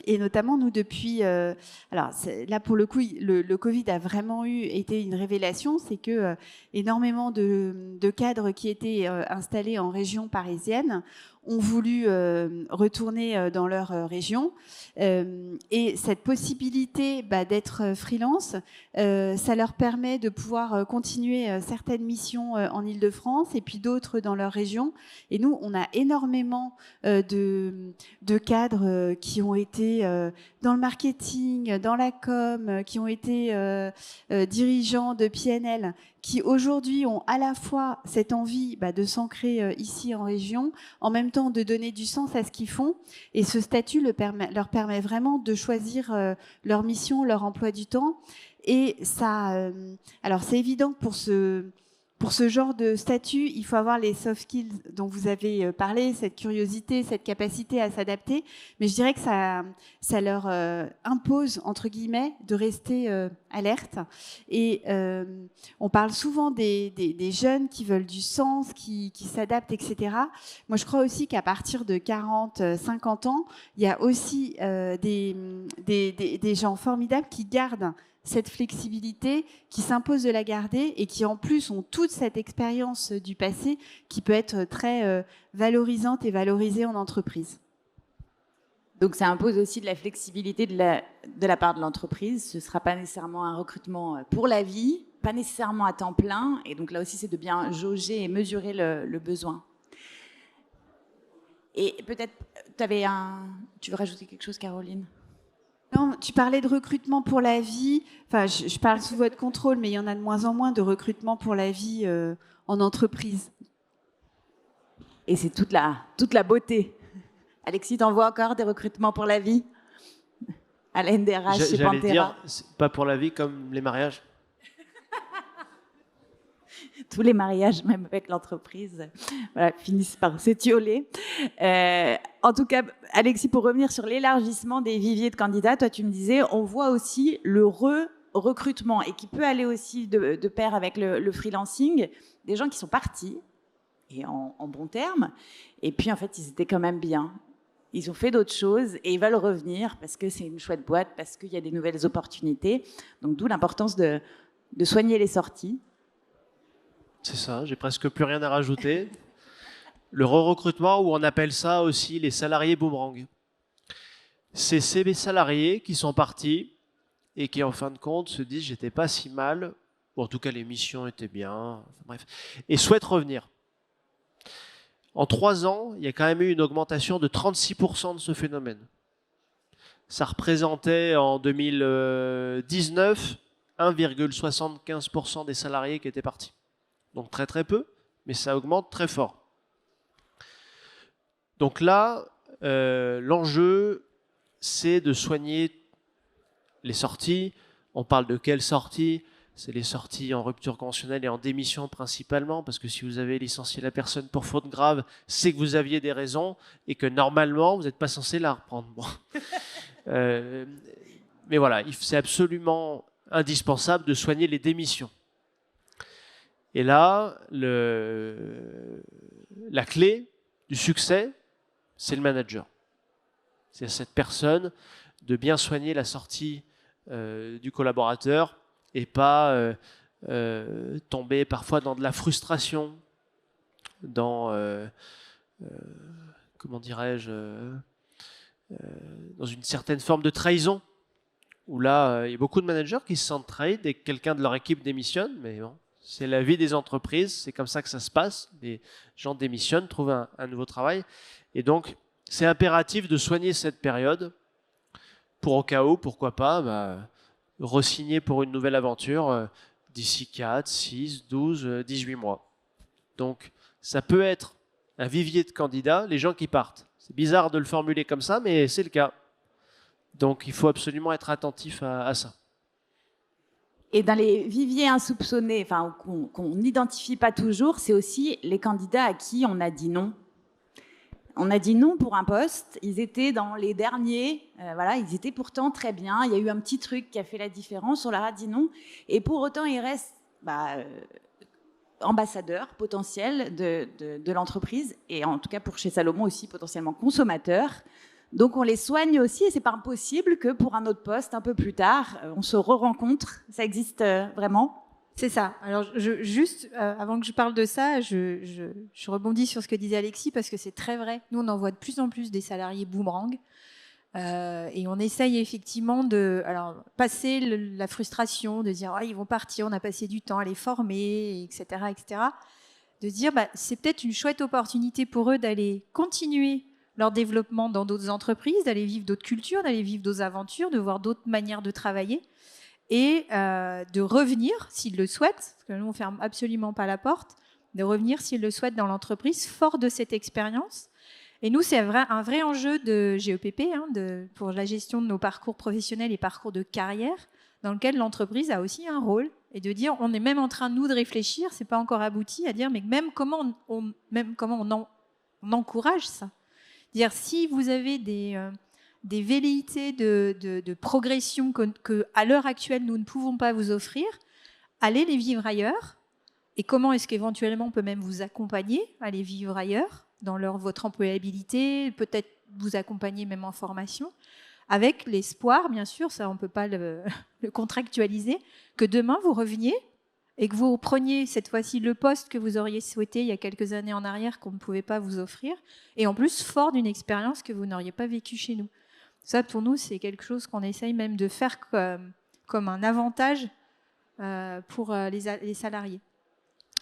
Et notamment, nous, depuis... alors, là, pour le coup, le Covid a vraiment été une révélation. C'est que énormément de cadres qui étaient installés en région parisienne ont voulu retourner dans leur région. Et cette possibilité d'être freelance, ça leur permet de pouvoir continuer certaines missions en Île-de-France et puis d'autres dans leur région. Et nous, on a énormément de cadres qui ont été dans le marketing, dans la com, qui ont été dirigeants de PNL, qui aujourd'hui ont à la fois cette envie de s'ancrer ici en région, en même temps de donner du sens à ce qu'ils font. Et ce statut leur permet vraiment de choisir leur mission, leur emploi du temps. Et ça, alors c'est évident que pour ce genre de statut, il faut avoir les soft skills dont vous avez parlé, cette curiosité, cette capacité à s'adapter. Mais je dirais que ça leur impose, entre guillemets, de rester alerte. Et on parle souvent des jeunes qui veulent du sens, qui s'adaptent, etc. Moi, je crois aussi qu'à partir de 40, 50 ans, il y a aussi des gens formidables qui gardent cette flexibilité, qui s'impose de la garder et qui en plus ont toute cette expérience du passé qui peut être très valorisante et valorisée en entreprise. Donc ça impose aussi de la flexibilité de la part de l'entreprise. Ce ne sera pas nécessairement un recrutement pour la vie, pas nécessairement à temps plein. Et donc là aussi, c'est de bien jauger et mesurer le besoin. Et peut-être, tu veux rajouter quelque chose, Caroline ? Non, tu parlais de recrutement pour la vie. Enfin, je parle sous votre contrôle, mais il y en a de moins en moins de recrutement pour la vie en entreprise. Et c'est toute la beauté. Alexis, t'en vois encore des recrutements pour la vie à la NDRH chez Pantera? J'allais dire, c'est pas pour la vie comme les mariages. Tous les mariages, même avec l'entreprise, voilà, finissent par s'étioler. En tout cas, Alexis, pour revenir sur l'élargissement des viviers de candidats, toi, tu me disais, on voit aussi le recrutement et qui peut aller aussi de pair avec le freelancing, des gens qui sont partis, et en bons termes, et puis en fait, ils étaient quand même bien. Ils ont fait d'autres choses et ils veulent revenir parce que c'est une chouette boîte, parce qu'il y a des nouvelles opportunités. Donc, d'où l'importance de soigner les sorties. C'est ça, j'ai presque plus rien à rajouter. Le re-recrutement, ou on appelle ça aussi les salariés boomerang. C'est ces salariés qui sont partis et qui, en fin de compte, se disent « j'étais pas si mal », ou en tout cas les missions étaient bien, enfin, bref, et souhaitent revenir. En 3 ans, il y a quand même eu une augmentation de 36% de ce phénomène. Ça représentait en 2019 1,75% des salariés qui étaient partis. Donc très très peu, mais ça augmente très fort. Donc là, l'enjeu, c'est de soigner les sorties. On parle de quelles sorties? C'est les sorties en rupture conventionnelle et en démission principalement, parce que si vous avez licencié la personne pour faute grave, c'est que vous aviez des raisons et que normalement, vous n'êtes pas censé la reprendre. Bon. Mais voilà, c'est absolument indispensable de soigner les démissions. Et là, la clé du succès, c'est le manager. C'est à cette personne de bien soigner la sortie du collaborateur et pas tomber parfois dans de la frustration, dans, comment dirais-je, dans une certaine forme de trahison, où là, il y a beaucoup de managers qui se sentent trahis dès que quelqu'un de leur équipe démissionne, mais bon. C'est la vie des entreprises, c'est comme ça que ça se passe. Les gens démissionnent, trouvent un nouveau travail. Et donc, c'est impératif de soigner cette période pour au cas où, pourquoi pas, re-signer pour une nouvelle aventure d'ici 4, 6, 12, 18 mois. Donc, ça peut être un vivier de candidats, les gens qui partent. C'est bizarre de le formuler comme ça, mais c'est le cas. Donc, il faut absolument être attentif à ça. Et dans les viviers insoupçonnés, enfin, qu'on n'identifie pas toujours, c'est aussi les candidats à qui on a dit non. On a dit non pour un poste, ils étaient dans les derniers, voilà, ils étaient pourtant très bien, il y a eu un petit truc qui a fait la différence, on leur a dit non, et pour autant ils restent ambassadeurs potentiels de l'entreprise, et en tout cas pour chez Salomon aussi potentiellement consommateurs. Donc on les soigne aussi et c'est pas impossible que pour un autre poste un peu plus tard, on se re-rencontre. Ça existe vraiment? C'est ça. Alors juste avant que je parle de ça, je rebondis sur ce que disait Alexis parce que c'est très vrai. Nous on en voit de plus en plus des salariés boomerang et on essaye effectivement de passer la frustration de dire ils vont partir, on a passé du temps à les former, etc., etc. De dire c'est peut-être une chouette opportunité pour eux d'aller continuer leur développement dans d'autres entreprises, d'aller vivre d'autres cultures, d'aller vivre d'autres aventures, de voir d'autres manières de travailler et de revenir, s'ils le souhaitent, parce que nous, on ne ferme absolument pas la porte, de revenir, s'ils le souhaitent, dans l'entreprise, fort de cette expérience. Et nous, c'est un vrai enjeu de GEPP, pour la gestion de nos parcours professionnels et parcours de carrière, dans lequel l'entreprise a aussi un rôle et de dire, on est même en train, nous, de réfléchir, c'est pas encore abouti, à dire, mais même comment on encourage ça. Dire, si vous avez des velléités de progression que à l'heure actuelle, nous ne pouvons pas vous offrir, allez les vivre ailleurs. Et comment est-ce qu'éventuellement on peut même vous accompagner à les vivre ailleurs, dans votre employabilité, peut-être vous accompagner même en formation, avec l'espoir, bien sûr, ça on ne peut pas le contractualiser, que demain vous reveniez et que vous preniez cette fois-ci le poste que vous auriez souhaité il y a quelques années en arrière, qu'on ne pouvait pas vous offrir, et en plus fort d'une expérience que vous n'auriez pas vécue chez nous. Ça, pour nous, c'est quelque chose qu'on essaye même de faire comme un avantage pour les salariés.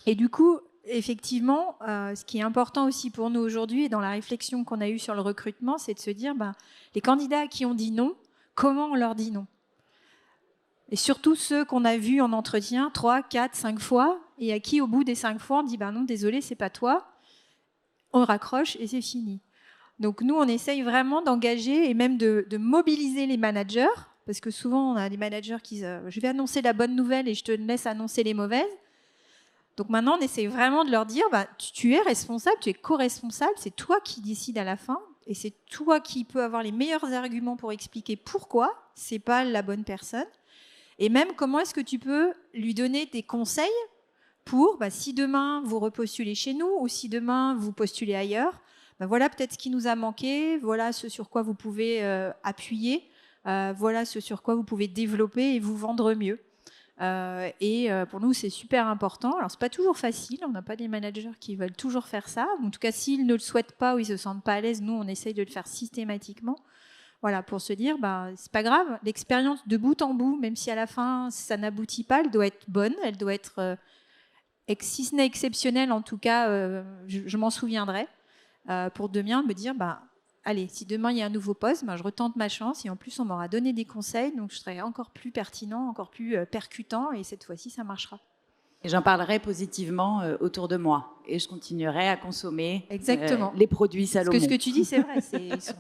Et du coup, effectivement, ce qui est important aussi pour nous aujourd'hui, et dans la réflexion qu'on a eue sur le recrutement, c'est de se dire, les candidats qui ont dit non, comment on leur dit non? Et surtout ceux qu'on a vus en entretien 3, 4, 5 fois, et à qui, au bout des 5 fois, on dit, non, désolé, c'est pas toi, on raccroche et c'est fini. Donc nous, on essaye vraiment d'engager et même de mobiliser les managers, parce que souvent, on a des managers qui disent « je vais annoncer la bonne nouvelle et je te laisse annoncer les mauvaises ». Donc maintenant, on essaie vraiment de leur dire tu es responsable, tu es co-responsable, c'est toi qui décides à la fin et c'est toi qui peux avoir les meilleurs arguments pour expliquer pourquoi c'est pas la bonne personne. Et même comment est-ce que tu peux lui donner des conseils pour, si demain vous repostulez chez nous ou si demain vous postulez ailleurs, voilà peut-être ce qui nous a manqué, voilà ce sur quoi vous pouvez appuyer, voilà ce sur quoi vous pouvez développer et vous vendre mieux. Pour nous, c'est super important. Alors, c'est pas toujours facile. On n'a pas des managers qui veulent toujours faire ça. En tout cas, s'ils ne le souhaitent pas ou ils se sentent pas à l'aise, nous, on essaye de le faire systématiquement. Voilà, pour se dire, c'est pas grave. L'expérience de bout en bout, même si à la fin ça n'aboutit pas, elle doit être bonne. Elle doit être, si ce n'est exceptionnelle, en tout cas, je m'en souviendrai pour demain me dire, allez, si demain il y a un nouveau poste, je retente ma chance et en plus on m'aura donné des conseils, donc je serai encore plus pertinent, encore plus percutant et cette fois-ci ça marchera. Et j'en parlerai positivement autour de moi et je continuerai à consommer exactement les produits Salomon. Parce que ce que tu dis c'est vrai, ils sont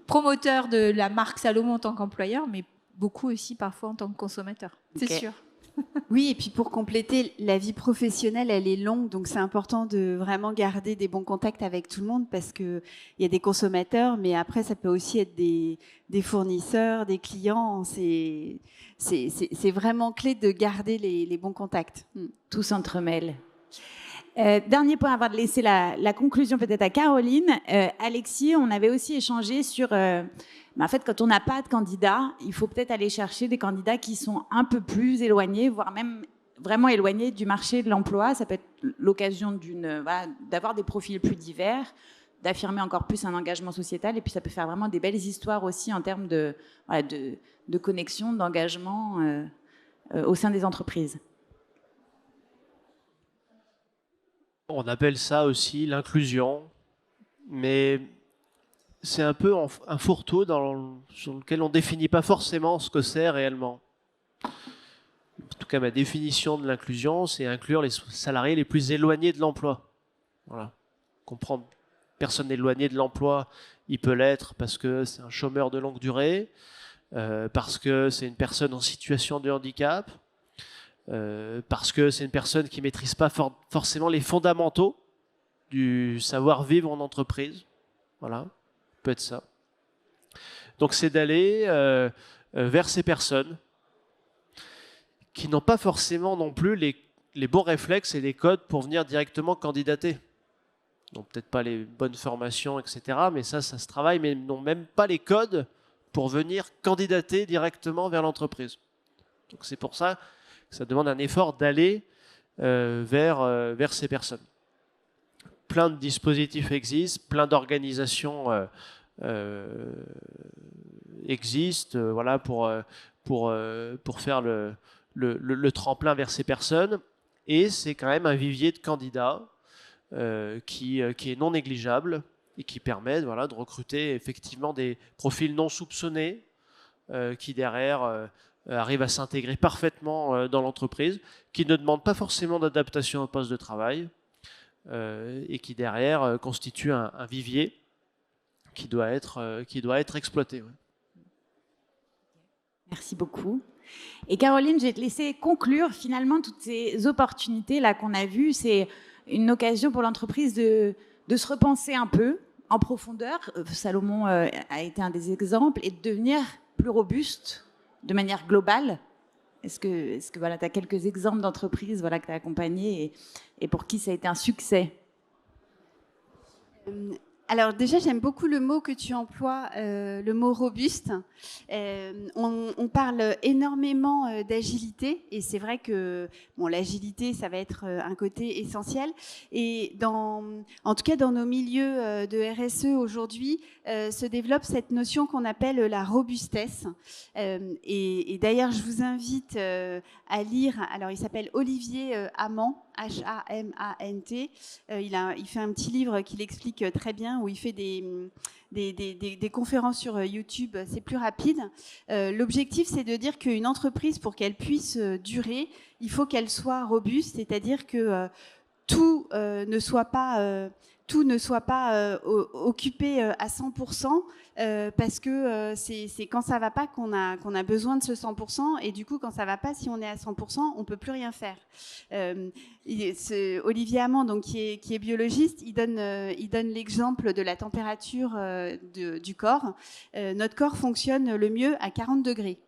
promoteurs de la marque Salomon en tant qu'employeur, mais beaucoup aussi parfois en tant que consommateur, c'est sûr. Oui, et puis pour compléter, la vie professionnelle, elle est longue, donc c'est important de vraiment garder des bons contacts avec tout le monde parce qu'il y a des consommateurs, mais après, ça peut aussi être des fournisseurs, des clients. C'est vraiment clé de garder les bons contacts. Tout s'entremêle. Dernier point avant de laisser la conclusion peut-être à Caroline. Alexis, on avait aussi échangé sur... en fait, quand on n'a pas de candidats, il faut peut-être aller chercher des candidats qui sont un peu plus éloignés, voire même vraiment éloignés du marché de l'emploi. Ça peut être l'occasion d'avoir des profils plus divers, d'affirmer encore plus un engagement sociétal. Et puis, ça peut faire vraiment des belles histoires aussi en termes de connexion, d'engagement au sein des entreprises. On appelle ça aussi l'inclusion, mais c'est un peu un fourre-tout sur lequel on ne définit pas forcément ce que c'est réellement. En tout cas, ma définition de l'inclusion, c'est inclure les salariés les plus éloignés de l'emploi. Voilà. Comprendre personne éloignée de l'emploi, il peut l'être parce que c'est un chômeur de longue durée, parce que c'est une personne en situation de handicap, parce que c'est une personne qui ne maîtrise pas forcément les fondamentaux du savoir-vivre en entreprise. Voilà. Peut être ça. Donc c'est d'aller vers ces personnes qui n'ont pas forcément non plus les bons réflexes et les codes pour venir directement candidater. Donc peut-être pas les bonnes formations, etc. Mais ça se travaille, mais n'ont même pas les codes pour venir candidater directement vers l'entreprise. Donc c'est pour ça que ça demande un effort d'aller vers ces personnes. Plein de dispositifs existent, plein d'organisations existent, voilà, pour faire le tremplin vers ces personnes. Et c'est quand même un vivier de candidats qui est non négligeable et qui permet, voilà, de recruter effectivement des profils non soupçonnés qui derrière arrivent à s'intégrer parfaitement dans l'entreprise, qui ne demandent pas forcément d'adaptation au poste de travail. Et qui derrière constitue un vivier qui doit être exploité. Ouais. Merci beaucoup. Et Caroline, je vais te laisser conclure finalement toutes ces opportunités là qu'on a vues. C'est une occasion pour l'entreprise de se repenser un peu en profondeur. Salomon a été un des exemples, et de devenir plus robuste de manière globale. Est-ce que voilà, tu as quelques exemples d'entreprises voilà, que tu as accompagnées et pour qui ça a été un succès? Alors déjà, j'aime beaucoup le mot que tu emploies, le mot robuste. On parle énormément d'agilité, et c'est vrai que bon, l'agilité, ça va être un côté essentiel. Et en tout cas, dans nos milieux de RSE aujourd'hui, se développe cette notion qu'on appelle la robustesse. Et d'ailleurs, je vous invite à lire. Alors, il s'appelle Olivier Hamant. H-A-M-A-N-T. Il fait un petit livre qui l'explique très bien, où il fait des conférences sur YouTube. C'est plus rapide. L'objectif, c'est de dire qu'une entreprise, pour qu'elle puisse durer, il faut qu'elle soit robuste, c'est-à-dire que tout ne soit pas occupé à 100%, parce que c'est quand ça va pas qu'on a besoin de ce 100%, et du coup quand ça va pas, si on est à 100%, on peut plus rien faire. Olivier Hamant, donc qui est biologiste, il donne l'exemple de la température du corps. Notre corps fonctionne le mieux à 40 degrés.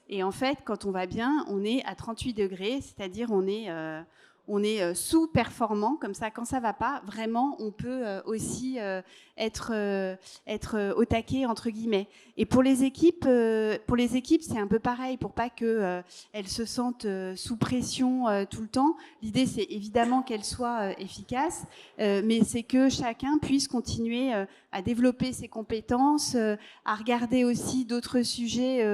Et en fait, quand on va bien, on est à 38 degrés, c'est-à-dire on est sous-performant. Comme ça, quand ça va pas, vraiment, on peut aussi être au taquet, entre guillemets. Et pour les équipes, c'est un peu pareil, pour pas que elles se sentent sous pression tout le temps. L'idée, c'est évidemment qu'elles soient efficaces, mais c'est que chacun puisse continuer à développer ses compétences, à regarder aussi d'autres sujets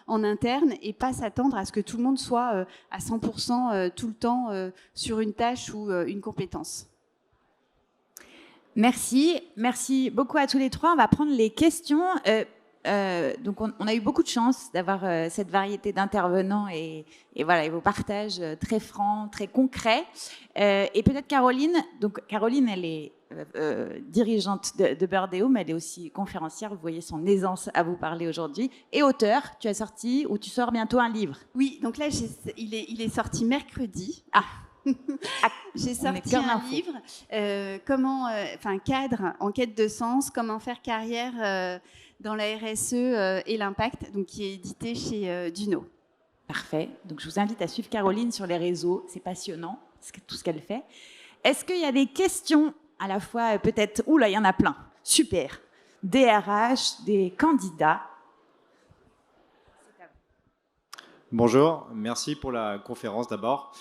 en interne, et pas s'attendre à ce que tout le monde soit à 100% tout le temps sur une tâche ou une compétence. Merci beaucoup à tous les trois. On va prendre les questions. Donc on a eu beaucoup de chance d'avoir cette variété d'intervenants et voilà, et vos partages très francs, très concrets. Et peut-être Caroline. Donc Caroline, elle est dirigeante de Birdeo, mais elle est aussi conférencière. Vous voyez son aisance à vous parler aujourd'hui. Et auteur, tu as sorti ou tu sors bientôt un livre. Oui, donc là il est sorti mercredi. J'ai sorti un livre, cadre en quête de sens, comment faire carrière dans la RSE et l'impact, donc qui est édité chez Duno. Parfait. Donc je vous invite à suivre Caroline sur les réseaux. C'est passionnant tout ce qu'elle fait. Est-ce qu'il y a des questions à la fois peut-être? Ouh là, il y en a plein. Super. Des RH, des candidats. Bonjour, merci pour la conférence d'abord.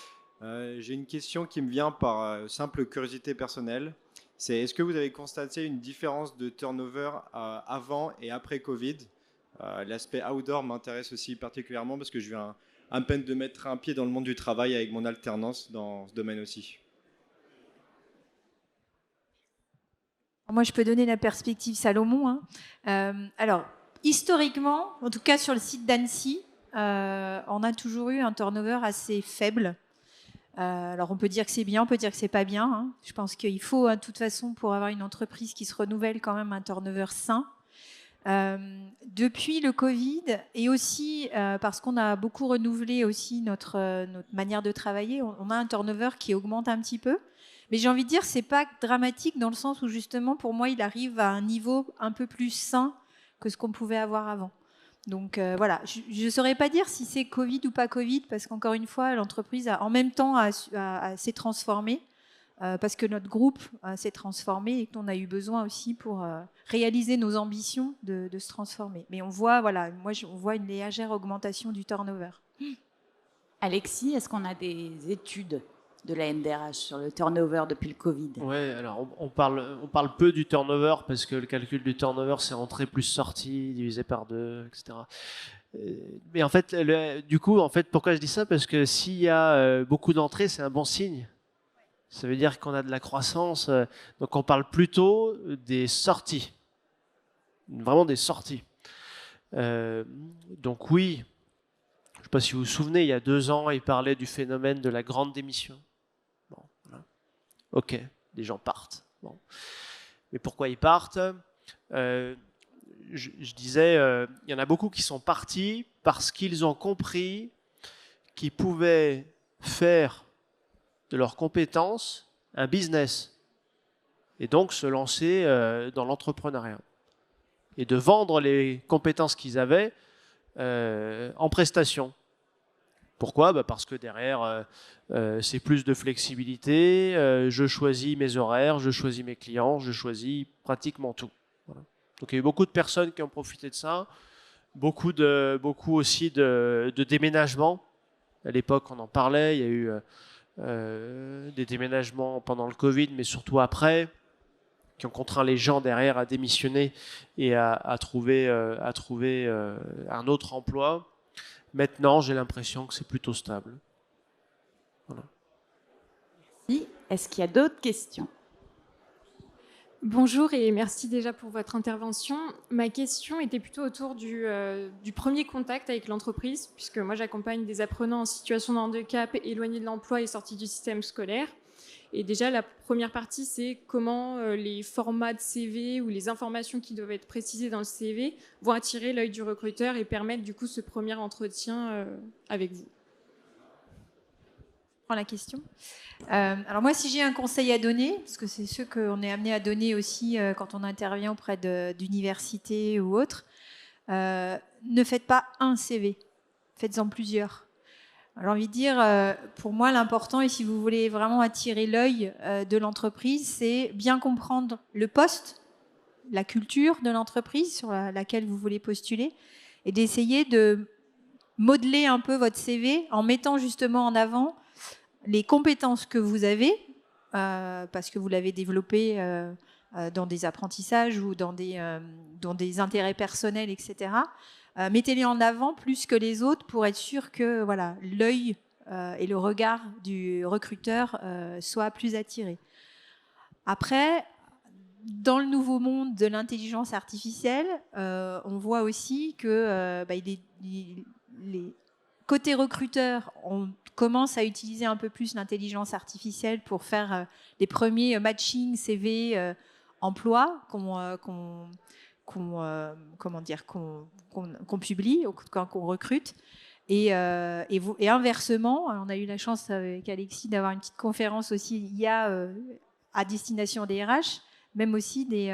J'ai une question qui me vient par simple curiosité personnelle. C'est est-ce que vous avez constaté une différence de turnover avant et après Covid? L'aspect outdoor m'intéresse aussi particulièrement parce que je viens à peine de mettre un pied dans le monde du travail avec mon alternance dans ce domaine aussi. Moi, je peux donner la perspective Salomon. Alors, historiquement, en tout cas sur le site d'Annecy, on a toujours eu un turnover assez faible. Alors on peut dire que c'est bien, on peut dire que c'est pas bien. Je pense qu'il faut, de toute façon, pour avoir une entreprise qui se renouvelle, quand même un turnover sain. Depuis le Covid, et aussi parce qu'on a beaucoup renouvelé aussi notre manière de travailler, on a un turnover qui augmente un petit peu. Mais j'ai envie de dire, c'est pas dramatique dans le sens où justement, pour moi, il arrive à un niveau un peu plus sain que ce qu'on pouvait avoir avant. Donc voilà, je ne saurais pas dire si c'est Covid ou pas Covid, parce qu'encore une fois, l'entreprise en même temps s'est transformée, parce que notre groupe s'est transformé et qu'on a eu besoin aussi pour réaliser nos ambitions de se transformer. Mais on voit, on voit une légère augmentation du turnover. Alexis, est-ce qu'on a des études de la NDRH sur le turnover depuis le Covid? Oui, alors on parle peu du turnover parce que le calcul du turnover, c'est entrée plus sortie divisé par 2, etc. Mais en fait, pourquoi je dis ça? Parce que s'il y a beaucoup d'entrées, c'est un bon signe. Ça veut dire qu'on a de la croissance. Donc on parle plutôt des sorties. Vraiment des sorties. Donc oui, je ne sais pas si vous vous souvenez, il y a 2 ans, il parlait du phénomène de la grande démission. Bon, voilà. Ok, les gens partent. Bon. Mais pourquoi ils partent? je disais, il y en a beaucoup qui sont partis parce qu'ils ont compris qu'ils pouvaient faire de leurs compétences un business et donc se lancer dans l'entrepreneuriat et de vendre les compétences qu'ils avaient en prestation. Pourquoi ? Parce que derrière, c'est plus de flexibilité, je choisis mes horaires, je choisis mes clients, je choisis pratiquement tout. Voilà. Donc il y a eu beaucoup de personnes qui ont profité de ça, beaucoup aussi de déménagements. À l'époque, on en parlait, il y a eu des déménagements pendant le Covid, mais surtout après, qui ont contraint les gens derrière à démissionner et à trouver un autre emploi. Maintenant, j'ai l'impression que c'est plutôt stable. Voilà. Merci. Est-ce qu'il y a d'autres questions ? Bonjour et merci déjà pour votre intervention. Ma question était plutôt autour du premier contact avec l'entreprise, puisque moi j'accompagne des apprenants en situation de handicap éloignés de l'emploi et sortis du système scolaire. Et déjà, la première partie, c'est comment les formats de CV ou les informations qui doivent être précisées dans le CV vont attirer l'œil du recruteur et permettre du coup ce premier entretien avec vous. Je prends la question. Alors moi, si j'ai un conseil à donner, parce que c'est ce qu'on est amené à donner aussi quand on intervient auprès d'universités ou autres, ne faites pas un CV, faites-en plusieurs. J'ai envie de dire, pour moi, l'important, et si vous voulez vraiment attirer l'œil de l'entreprise, c'est bien comprendre le poste, la culture de l'entreprise sur laquelle vous voulez postuler, et d'essayer de modeler un peu votre CV en mettant justement en avant les compétences que vous avez, parce que vous l'avez développé dans des apprentissages ou dans des intérêts personnels, etc. Mettez-les en avant plus que les autres pour être sûr que voilà, l'œil et le regard du recruteur soient plus attirés. Après, dans le nouveau monde de l'intelligence artificielle, on voit aussi que les côté recruteur, on commence à utiliser un peu plus l'intelligence artificielle pour faire les premiers matching CV emploi qu'on publie, qu'on recrute. Et inversement, on a eu la chance avec Alexis d'avoir une petite conférence aussi IA à destination des RH, même aussi des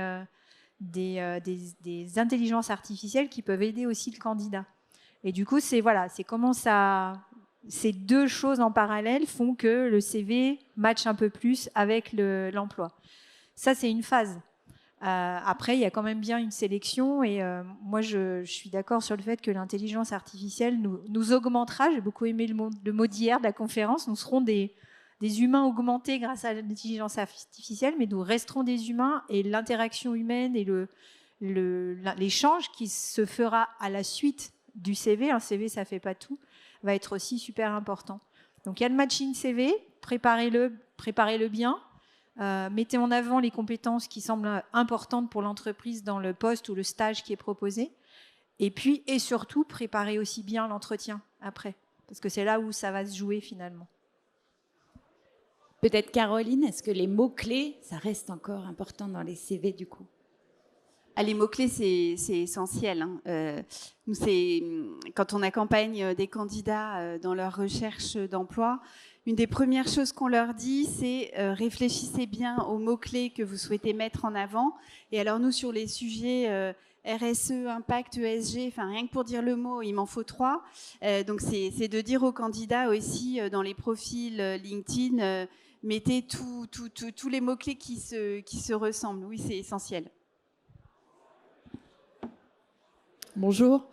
intelligences artificielles qui peuvent aider aussi le candidat. Et du coup, c'est comment ces deux choses en parallèle font que le CV matche un peu plus avec l'emploi. Ça, c'est une phase. Après, il y a quand même bien une sélection et moi, je suis d'accord sur le fait que l'intelligence artificielle nous augmentera. J'ai beaucoup aimé le mot d'hier de la conférence. Nous serons des humains augmentés grâce à l'intelligence artificielle, mais nous resterons des humains et l'interaction humaine et l'échange qui se fera à la suite du CV, un CV ça fait pas tout, va être aussi super important. Donc il y a le matching CV, préparez-le bien, mettez en avant les compétences qui semblent importantes pour l'entreprise dans le poste ou le stage qui est proposé, et surtout préparez aussi bien l'entretien après, parce que c'est là où ça va se jouer finalement. Peut-être Caroline, est-ce que les mots-clés, ça reste encore important dans les CV du coup ? Les mots-clés, c'est essentiel. Nous, quand on accompagne des candidats dans leur recherche d'emploi, une des premières choses qu'on leur dit, c'est réfléchissez bien aux mots-clés que vous souhaitez mettre en avant. Et alors nous, sur les sujets RSE, impact, ESG, enfin rien que pour dire le mot, il m'en faut 3. Donc c'est de dire aux candidats aussi dans les profils LinkedIn, mettez tous les mots-clés qui se ressemblent. Oui, c'est essentiel. Bonjour,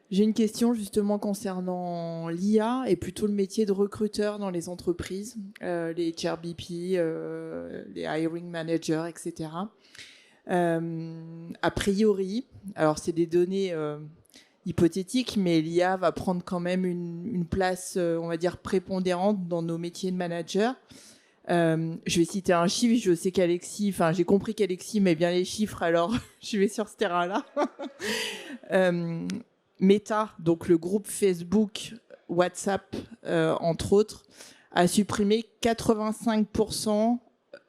j'ai une question justement concernant l'IA et plutôt le métier de recruteur dans les entreprises, les HRBP, les hiring managers, etc. A priori, alors c'est des données hypothétiques, mais l'IA va prendre quand même une place, on va dire, prépondérante dans nos métiers de manager. Je vais citer un chiffre, je sais qu'Alexis, enfin j'ai compris qu'Alexis met bien les chiffres, alors je vais sur ce terrain-là. Meta, donc le groupe Facebook, WhatsApp, entre autres, a supprimé 85%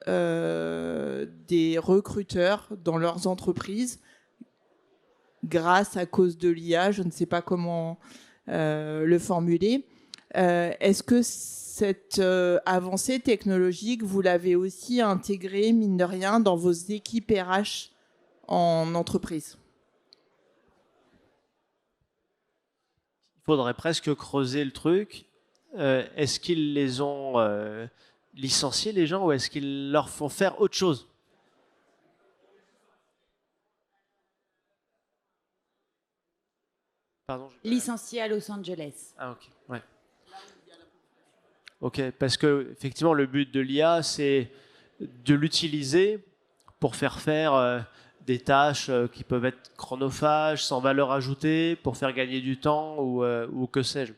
des recruteurs dans leurs entreprises grâce, à cause de l'IA, je ne sais pas comment le formuler. Est-ce que cette avancée technologique, vous l'avez aussi intégrée, mine de rien, dans vos équipes RH en entreprise? Il faudrait presque creuser le truc. Est-ce qu'ils les ont licenciés, les gens, ou est-ce qu'ils leur font faire autre chose? Pardon, Licencié à Los Angeles. Ah, ok. Ouais. Ok, parce que effectivement, le but de l'IA, c'est de l'utiliser pour faire des tâches qui peuvent être chronophages, sans valeur ajoutée, pour faire gagner du temps ou que sais-je.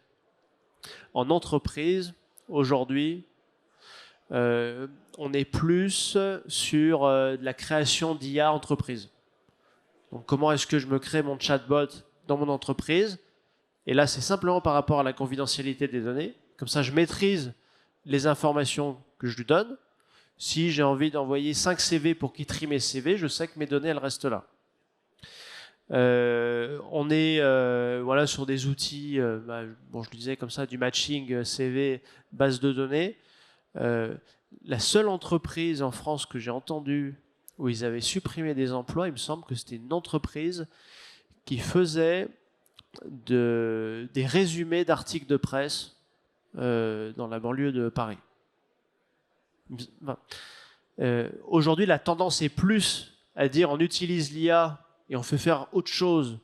En entreprise, aujourd'hui, on est plus sur de la création d'IA entreprise. Donc, comment est-ce que je me crée mon chatbot dans mon entreprise? Et là, c'est simplement par rapport à la confidentialité des données. Comme ça, je maîtrise les informations que je lui donne. Si j'ai envie d'envoyer 5 CV pour qu'il trie mes CV, je sais que mes données, elles restent là. On est voilà, sur des outils, bon, je le disais comme ça, du matching CV, base de données. La seule entreprise en France que j'ai entendue où ils avaient supprimé des emplois, il me semble que c'était une entreprise qui faisait des résumés d'articles de presse dans la banlieue de Paris. Aujourd'hui, la tendance est plus à dire on utilise l'IA et on fait faire autre chose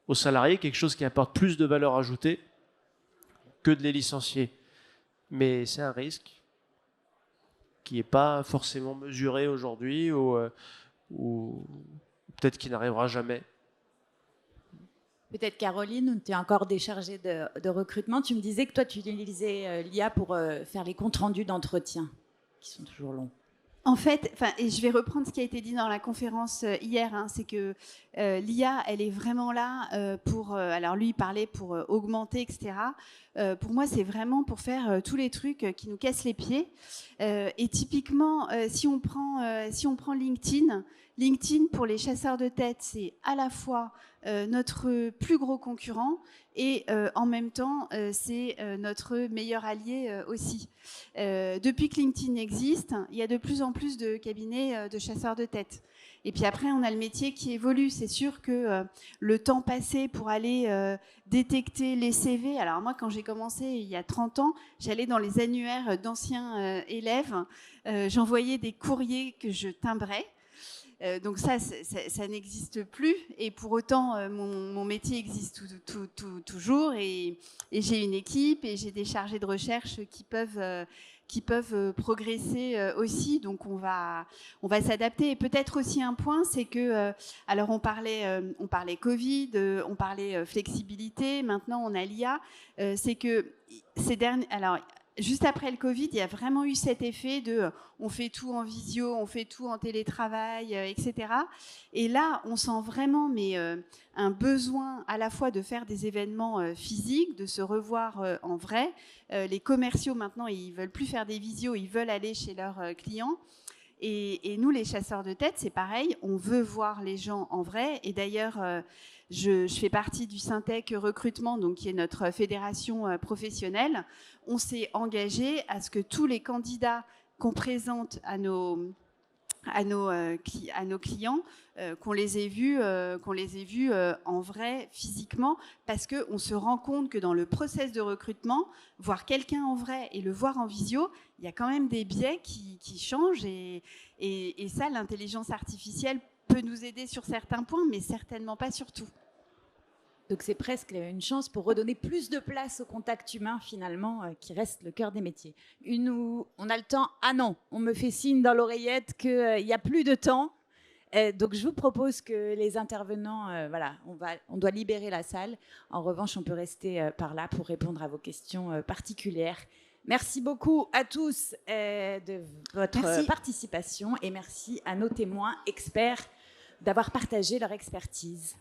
aux salariés, quelque chose qui apporte plus de valeur ajoutée que de les licencier. Mais c'est un risque qui n'est pas forcément mesuré aujourd'hui ou peut-être qui n'arrivera jamais. Peut-être Caroline, tu es encore déchargée de recrutement. Tu me disais que toi, tu utilisais l'IA pour faire les comptes rendus d'entretien, qui sont toujours longs. En fait, et je vais reprendre ce qui a été dit dans la conférence hier, c'est que l'IA, elle est vraiment là pour, alors lui, il parlait pour augmenter, etc. Pour moi, c'est vraiment pour faire tous les trucs qui nous cassent les pieds. Et typiquement, si on prend LinkedIn, pour les chasseurs de tête, c'est à la fois notre plus gros concurrent et en même temps, c'est notre meilleur allié aussi. Depuis que LinkedIn existe, il y a de plus en plus de cabinets de chasseurs de tête. Et puis après, on a le métier qui évolue. C'est sûr que le temps passé pour aller détecter les CV... Alors moi, quand j'ai commencé il y a 30 ans, j'allais dans les annuaires d'anciens élèves. J'envoyais des courriers que je timbrais. Donc ça n'existe plus. Et pour autant, mon métier existe toujours. Et j'ai une équipe et j'ai des chargés de recherche qui peuvent progresser aussi. Donc on va s'adapter. Et peut-être aussi un point, c'est que alors on parlait Covid, on parlait flexibilité. Maintenant on a l'IA. C'est que juste après le Covid, il y a vraiment eu cet effet de on fait tout en visio, on fait tout en télétravail, etc. Et là, on sent vraiment un besoin à la fois de faire des événements physiques, de se revoir en vrai. Les commerciaux, maintenant, ils ne veulent plus faire des visios, ils veulent aller chez leurs clients. Et nous, les chasseurs de tête, c'est pareil, on veut voir les gens en vrai. Et d'ailleurs, je fais partie du Syntec Recrutement, donc qui est notre fédération professionnelle. On s'est engagé à ce que tous les candidats qu'on présente à nos clients, qu'on les ait vus en vrai, physiquement, parce qu'on se rend compte que dans le process de recrutement, voir quelqu'un en vrai et le voir en visio, il y a quand même des biais qui changent. Et ça, l'intelligence artificielle peut nous aider sur certains points, mais certainement pas sur tout. Donc c'est presque une chance pour redonner plus de place au contact humain, finalement, qui reste le cœur des métiers. On a le temps. Ah non, on me fait signe dans l'oreillette qu'il n'y a plus de temps. Donc je vous propose que les intervenants, on doit libérer la salle. En revanche, on peut rester par là pour répondre à vos questions particulières. Merci beaucoup à tous de votre participation et merci à nos témoins experts d'avoir partagé leur expertise.